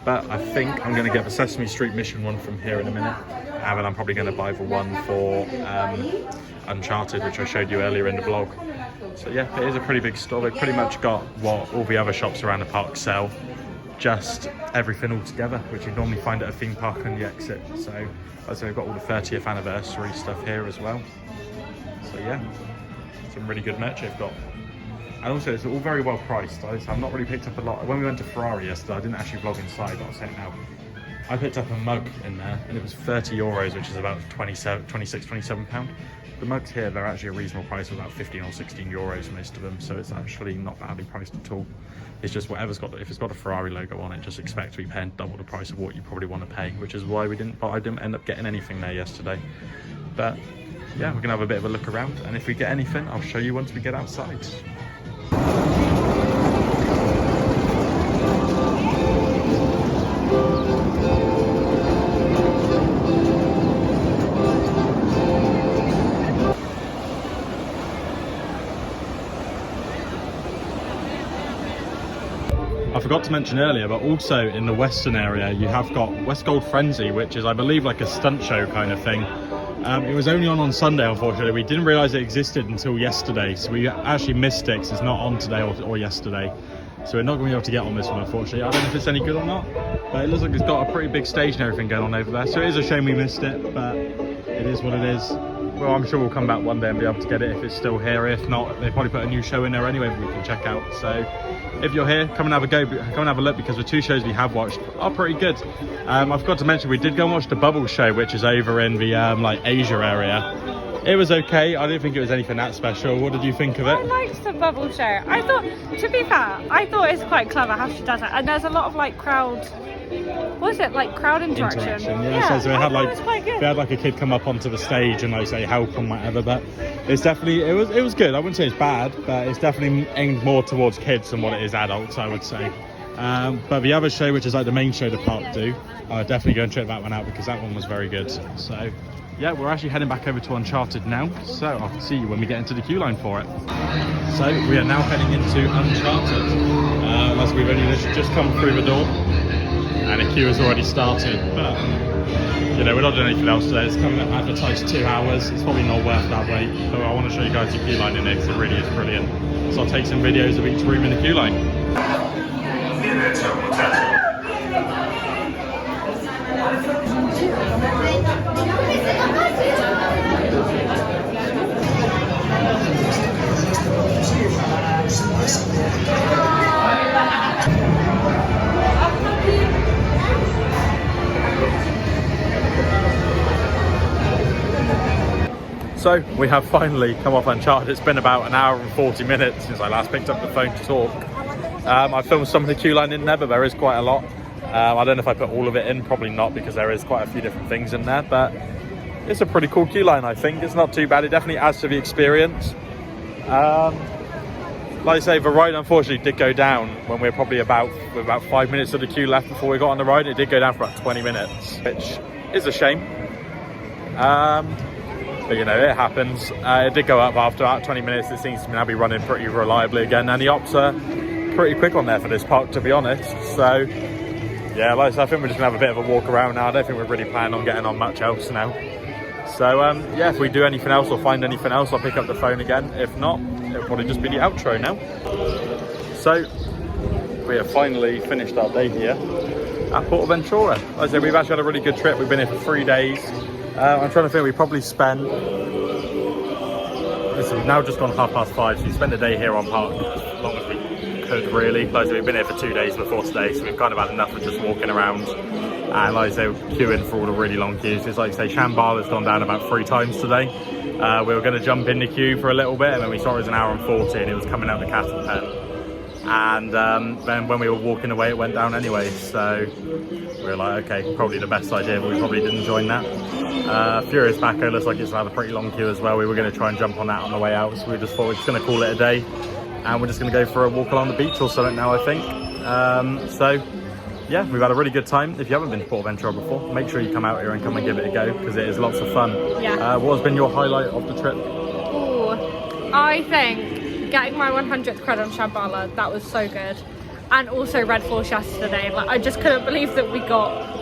But I think I'm going to get the Sesame Street Mission one from here in a minute, and then I'm probably going to buy the one for Uncharted, which I showed you earlier in the vlog. So yeah, it is a pretty big store. They've pretty much got what all the other shops around the park sell, just everything all together, which you normally find at a theme park on the exit. So as we've got all the 30th anniversary stuff here as well. So yeah, some really good merch they've got. And also it's all very well priced. I've not really picked up a lot. When we went to Ferrari yesterday, I didn't actually vlog inside, but I'll say it now. I picked up a mug in there and it was 30 euros, which is about 27 pound. The mugs here, they're actually a reasonable price of about 15 or 16 euros, most of them. So it's actually not badly priced at all. It's just whatever's got, if it's got a Ferrari logo on it, just expect to be paying double the price of what you probably want to pay, which is why I didn't end up getting anything there yesterday. But yeah, we're gonna have a bit of a look around, and if we get anything, I'll show you once we get outside. I forgot to mention earlier, but also in the western area you have got West Gold Frenzy, which is I believe like a stunt show kind of thing. It was only on Sunday, unfortunately. We didn't realise it existed until yesterday, so we actually missed it because it's not on today or yesterday. So we're not going to be able to get on this one, unfortunately. I don't know if it's any good or not, but it looks like it's got a pretty big stage and everything going on over there. So it is a shame we missed it, but it is what it is. Well, I'm sure we'll come back one day and be able to get it if it's still here. If not, they probably put a new show in there anyway that we can check out. So if you're here, come and have a go, come and have a look, because the two shows we have watched are pretty good. I forgot to mention we did go and watch the Bubble show, which is over in the like Asia area. It was okay. I didn't think it was anything that special. What did you think of it? I liked the Bubble show. I thought, to be fair, I thought it's quite clever how she does it, and there's a lot of like crowd. What is it, like crowd interaction? Yeah. So we had like a kid come up onto the stage and like say help and whatever. But it's definitely it was good. I wouldn't say it's bad, but it's definitely aimed more towards kids than what it is adults, I would say. But the other show, which is like the main show the park do, I'll definitely go and check that one out because that one was very good. So yeah, we're actually heading back over to Uncharted now. So I'll see you when we get into the queue line for it. So we are now heading into Uncharted. As we've only just come through the door. And the queue has already started, but you know, we're not doing anything else today. It's coming up advertised 2 hours. It's probably not worth that wait, but I want to show you guys the queue line in there because it really is brilliant. So I'll take some videos of each room in the queue line. So we have finally come off Uncharted. It's been about an hour and 40 minutes since I last picked up the phone to talk. I filmed some of the queue line in there, but there is quite a lot. I don't know if I put all of it in, probably not, because there is quite a few different things in there, but it's a pretty cool queue line, I think. It's not too bad. It definitely adds to the experience. Like I say, the ride unfortunately did go down when we were probably about 5 minutes of the queue left before we got on the ride. It did go down for about 20 minutes, which is a shame. But you know, it happens. It did go up after about 20 minutes. It seems to now be running pretty reliably again, and the ops are pretty quick on there for this park, to be honest. So yeah, like I said, I think we're just gonna have a bit of a walk around now. I don't think we're really planning on getting on much else now. So yeah, if we do anything else or find anything else, I'll pick up the phone again. If not, it'll probably just be the outro now. So we have finally finished our day here at PortAventura. Like I said, we've actually had a really good trip. We've been here for 3 days. I'm trying to think, we probably spent, listen, we've now just gone 5:30, so we spent the day here on park as long as we could, really. Like I said, we've been here for 2 days before today, so we've kind of had enough of just walking around. And like I say, queuing for all the really long queues. It's like I say, Shambhala has gone down about 3 times today. We were going to jump in the queue for a little bit, and then we saw it was an hour and 40, and it was coming out the cattle pen. and then when we were walking away it went down anyway, so we were like, okay, probably the best idea, but we probably didn't join that. Furious Baco looks like it's had a pretty long queue as well. We were going to try and jump on that on the way out, so we just thought we're just going to call it a day, and we're just going to go for a walk along the beach or something now, I think. So yeah, we've had a really good time. If you haven't been to PortAventura before, make sure you come out here and come and give it a go, because it is lots of fun. Yeah. What has been your highlight of the trip? Ooh, I think getting my 100th credit on Shambhala, that was so good. And also Red Force yesterday, like I just couldn't believe that we got.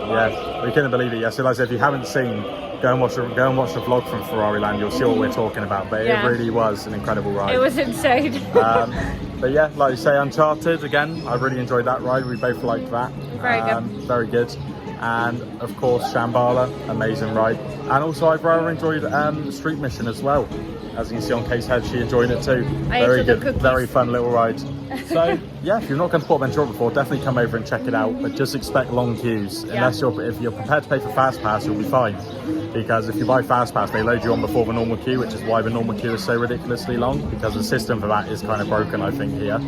Yeah, we couldn't believe it. Yeah, so like I said, if you haven't seen, go and watch the vlog from Ferrari Land. You'll see what we're talking about. But Yeah. it really was an incredible ride. It was insane. But yeah, like you say, Uncharted again. I really enjoyed that ride. We both liked that. Very good. Very good. And of course, Shambhala, amazing ride. And also, I've rather enjoyed Street Mission as well. As you can see on Kate's head, she enjoyed it too. Very good, very fun little ride. So yeah, if you've not gone to PortAventura before, definitely come over and check it out. But just expect long queues. Yeah. If you're prepared to pay for Fast Pass, you'll be fine. Because if you buy Fast Pass, they load you on before the normal queue, which is why the normal queue is so ridiculously long. Because the system for that is kind of broken, I think, here.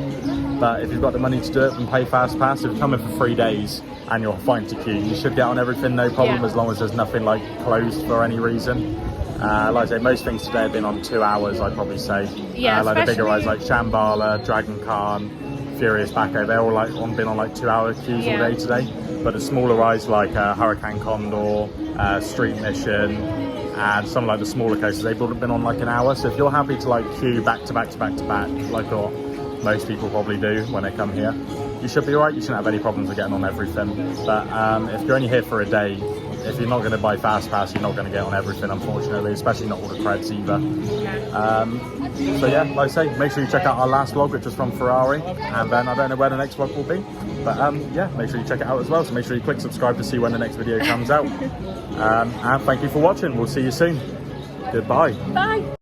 But if you've got the money to do it and pay Fast Pass, if you come in for 3 days and you're fine to queue, you should get on everything, no problem, Yeah. as long as there's nothing like closed for any reason. Like I say, most things today have been on 2 hours, I'd probably say. Yeah, like the bigger rides especially- like Shambhala, Dragon Khan, Furious Baco, they're all been on like 2 hour queues all day today. But the smaller rides like Hurricane Condor, Street Mission, and some like the smaller coasters, they've all been on like an hour. So if you're happy to like queue back to back to back to back, like what most people probably do when they come here, you should be alright. You shouldn't have any problems with getting on everything. But if you're only here for a day, if you're not going to buy Fast Pass, you're not going to get on everything, unfortunately, especially not all the creds either. So yeah, like I say, make sure you check out our last vlog, which was from Ferrari, and then I don't know where the next vlog will be, but yeah, make sure you check it out as well. So make sure you click subscribe to see when the next video comes out. And thank you for watching. We'll see you soon. Goodbye. Bye.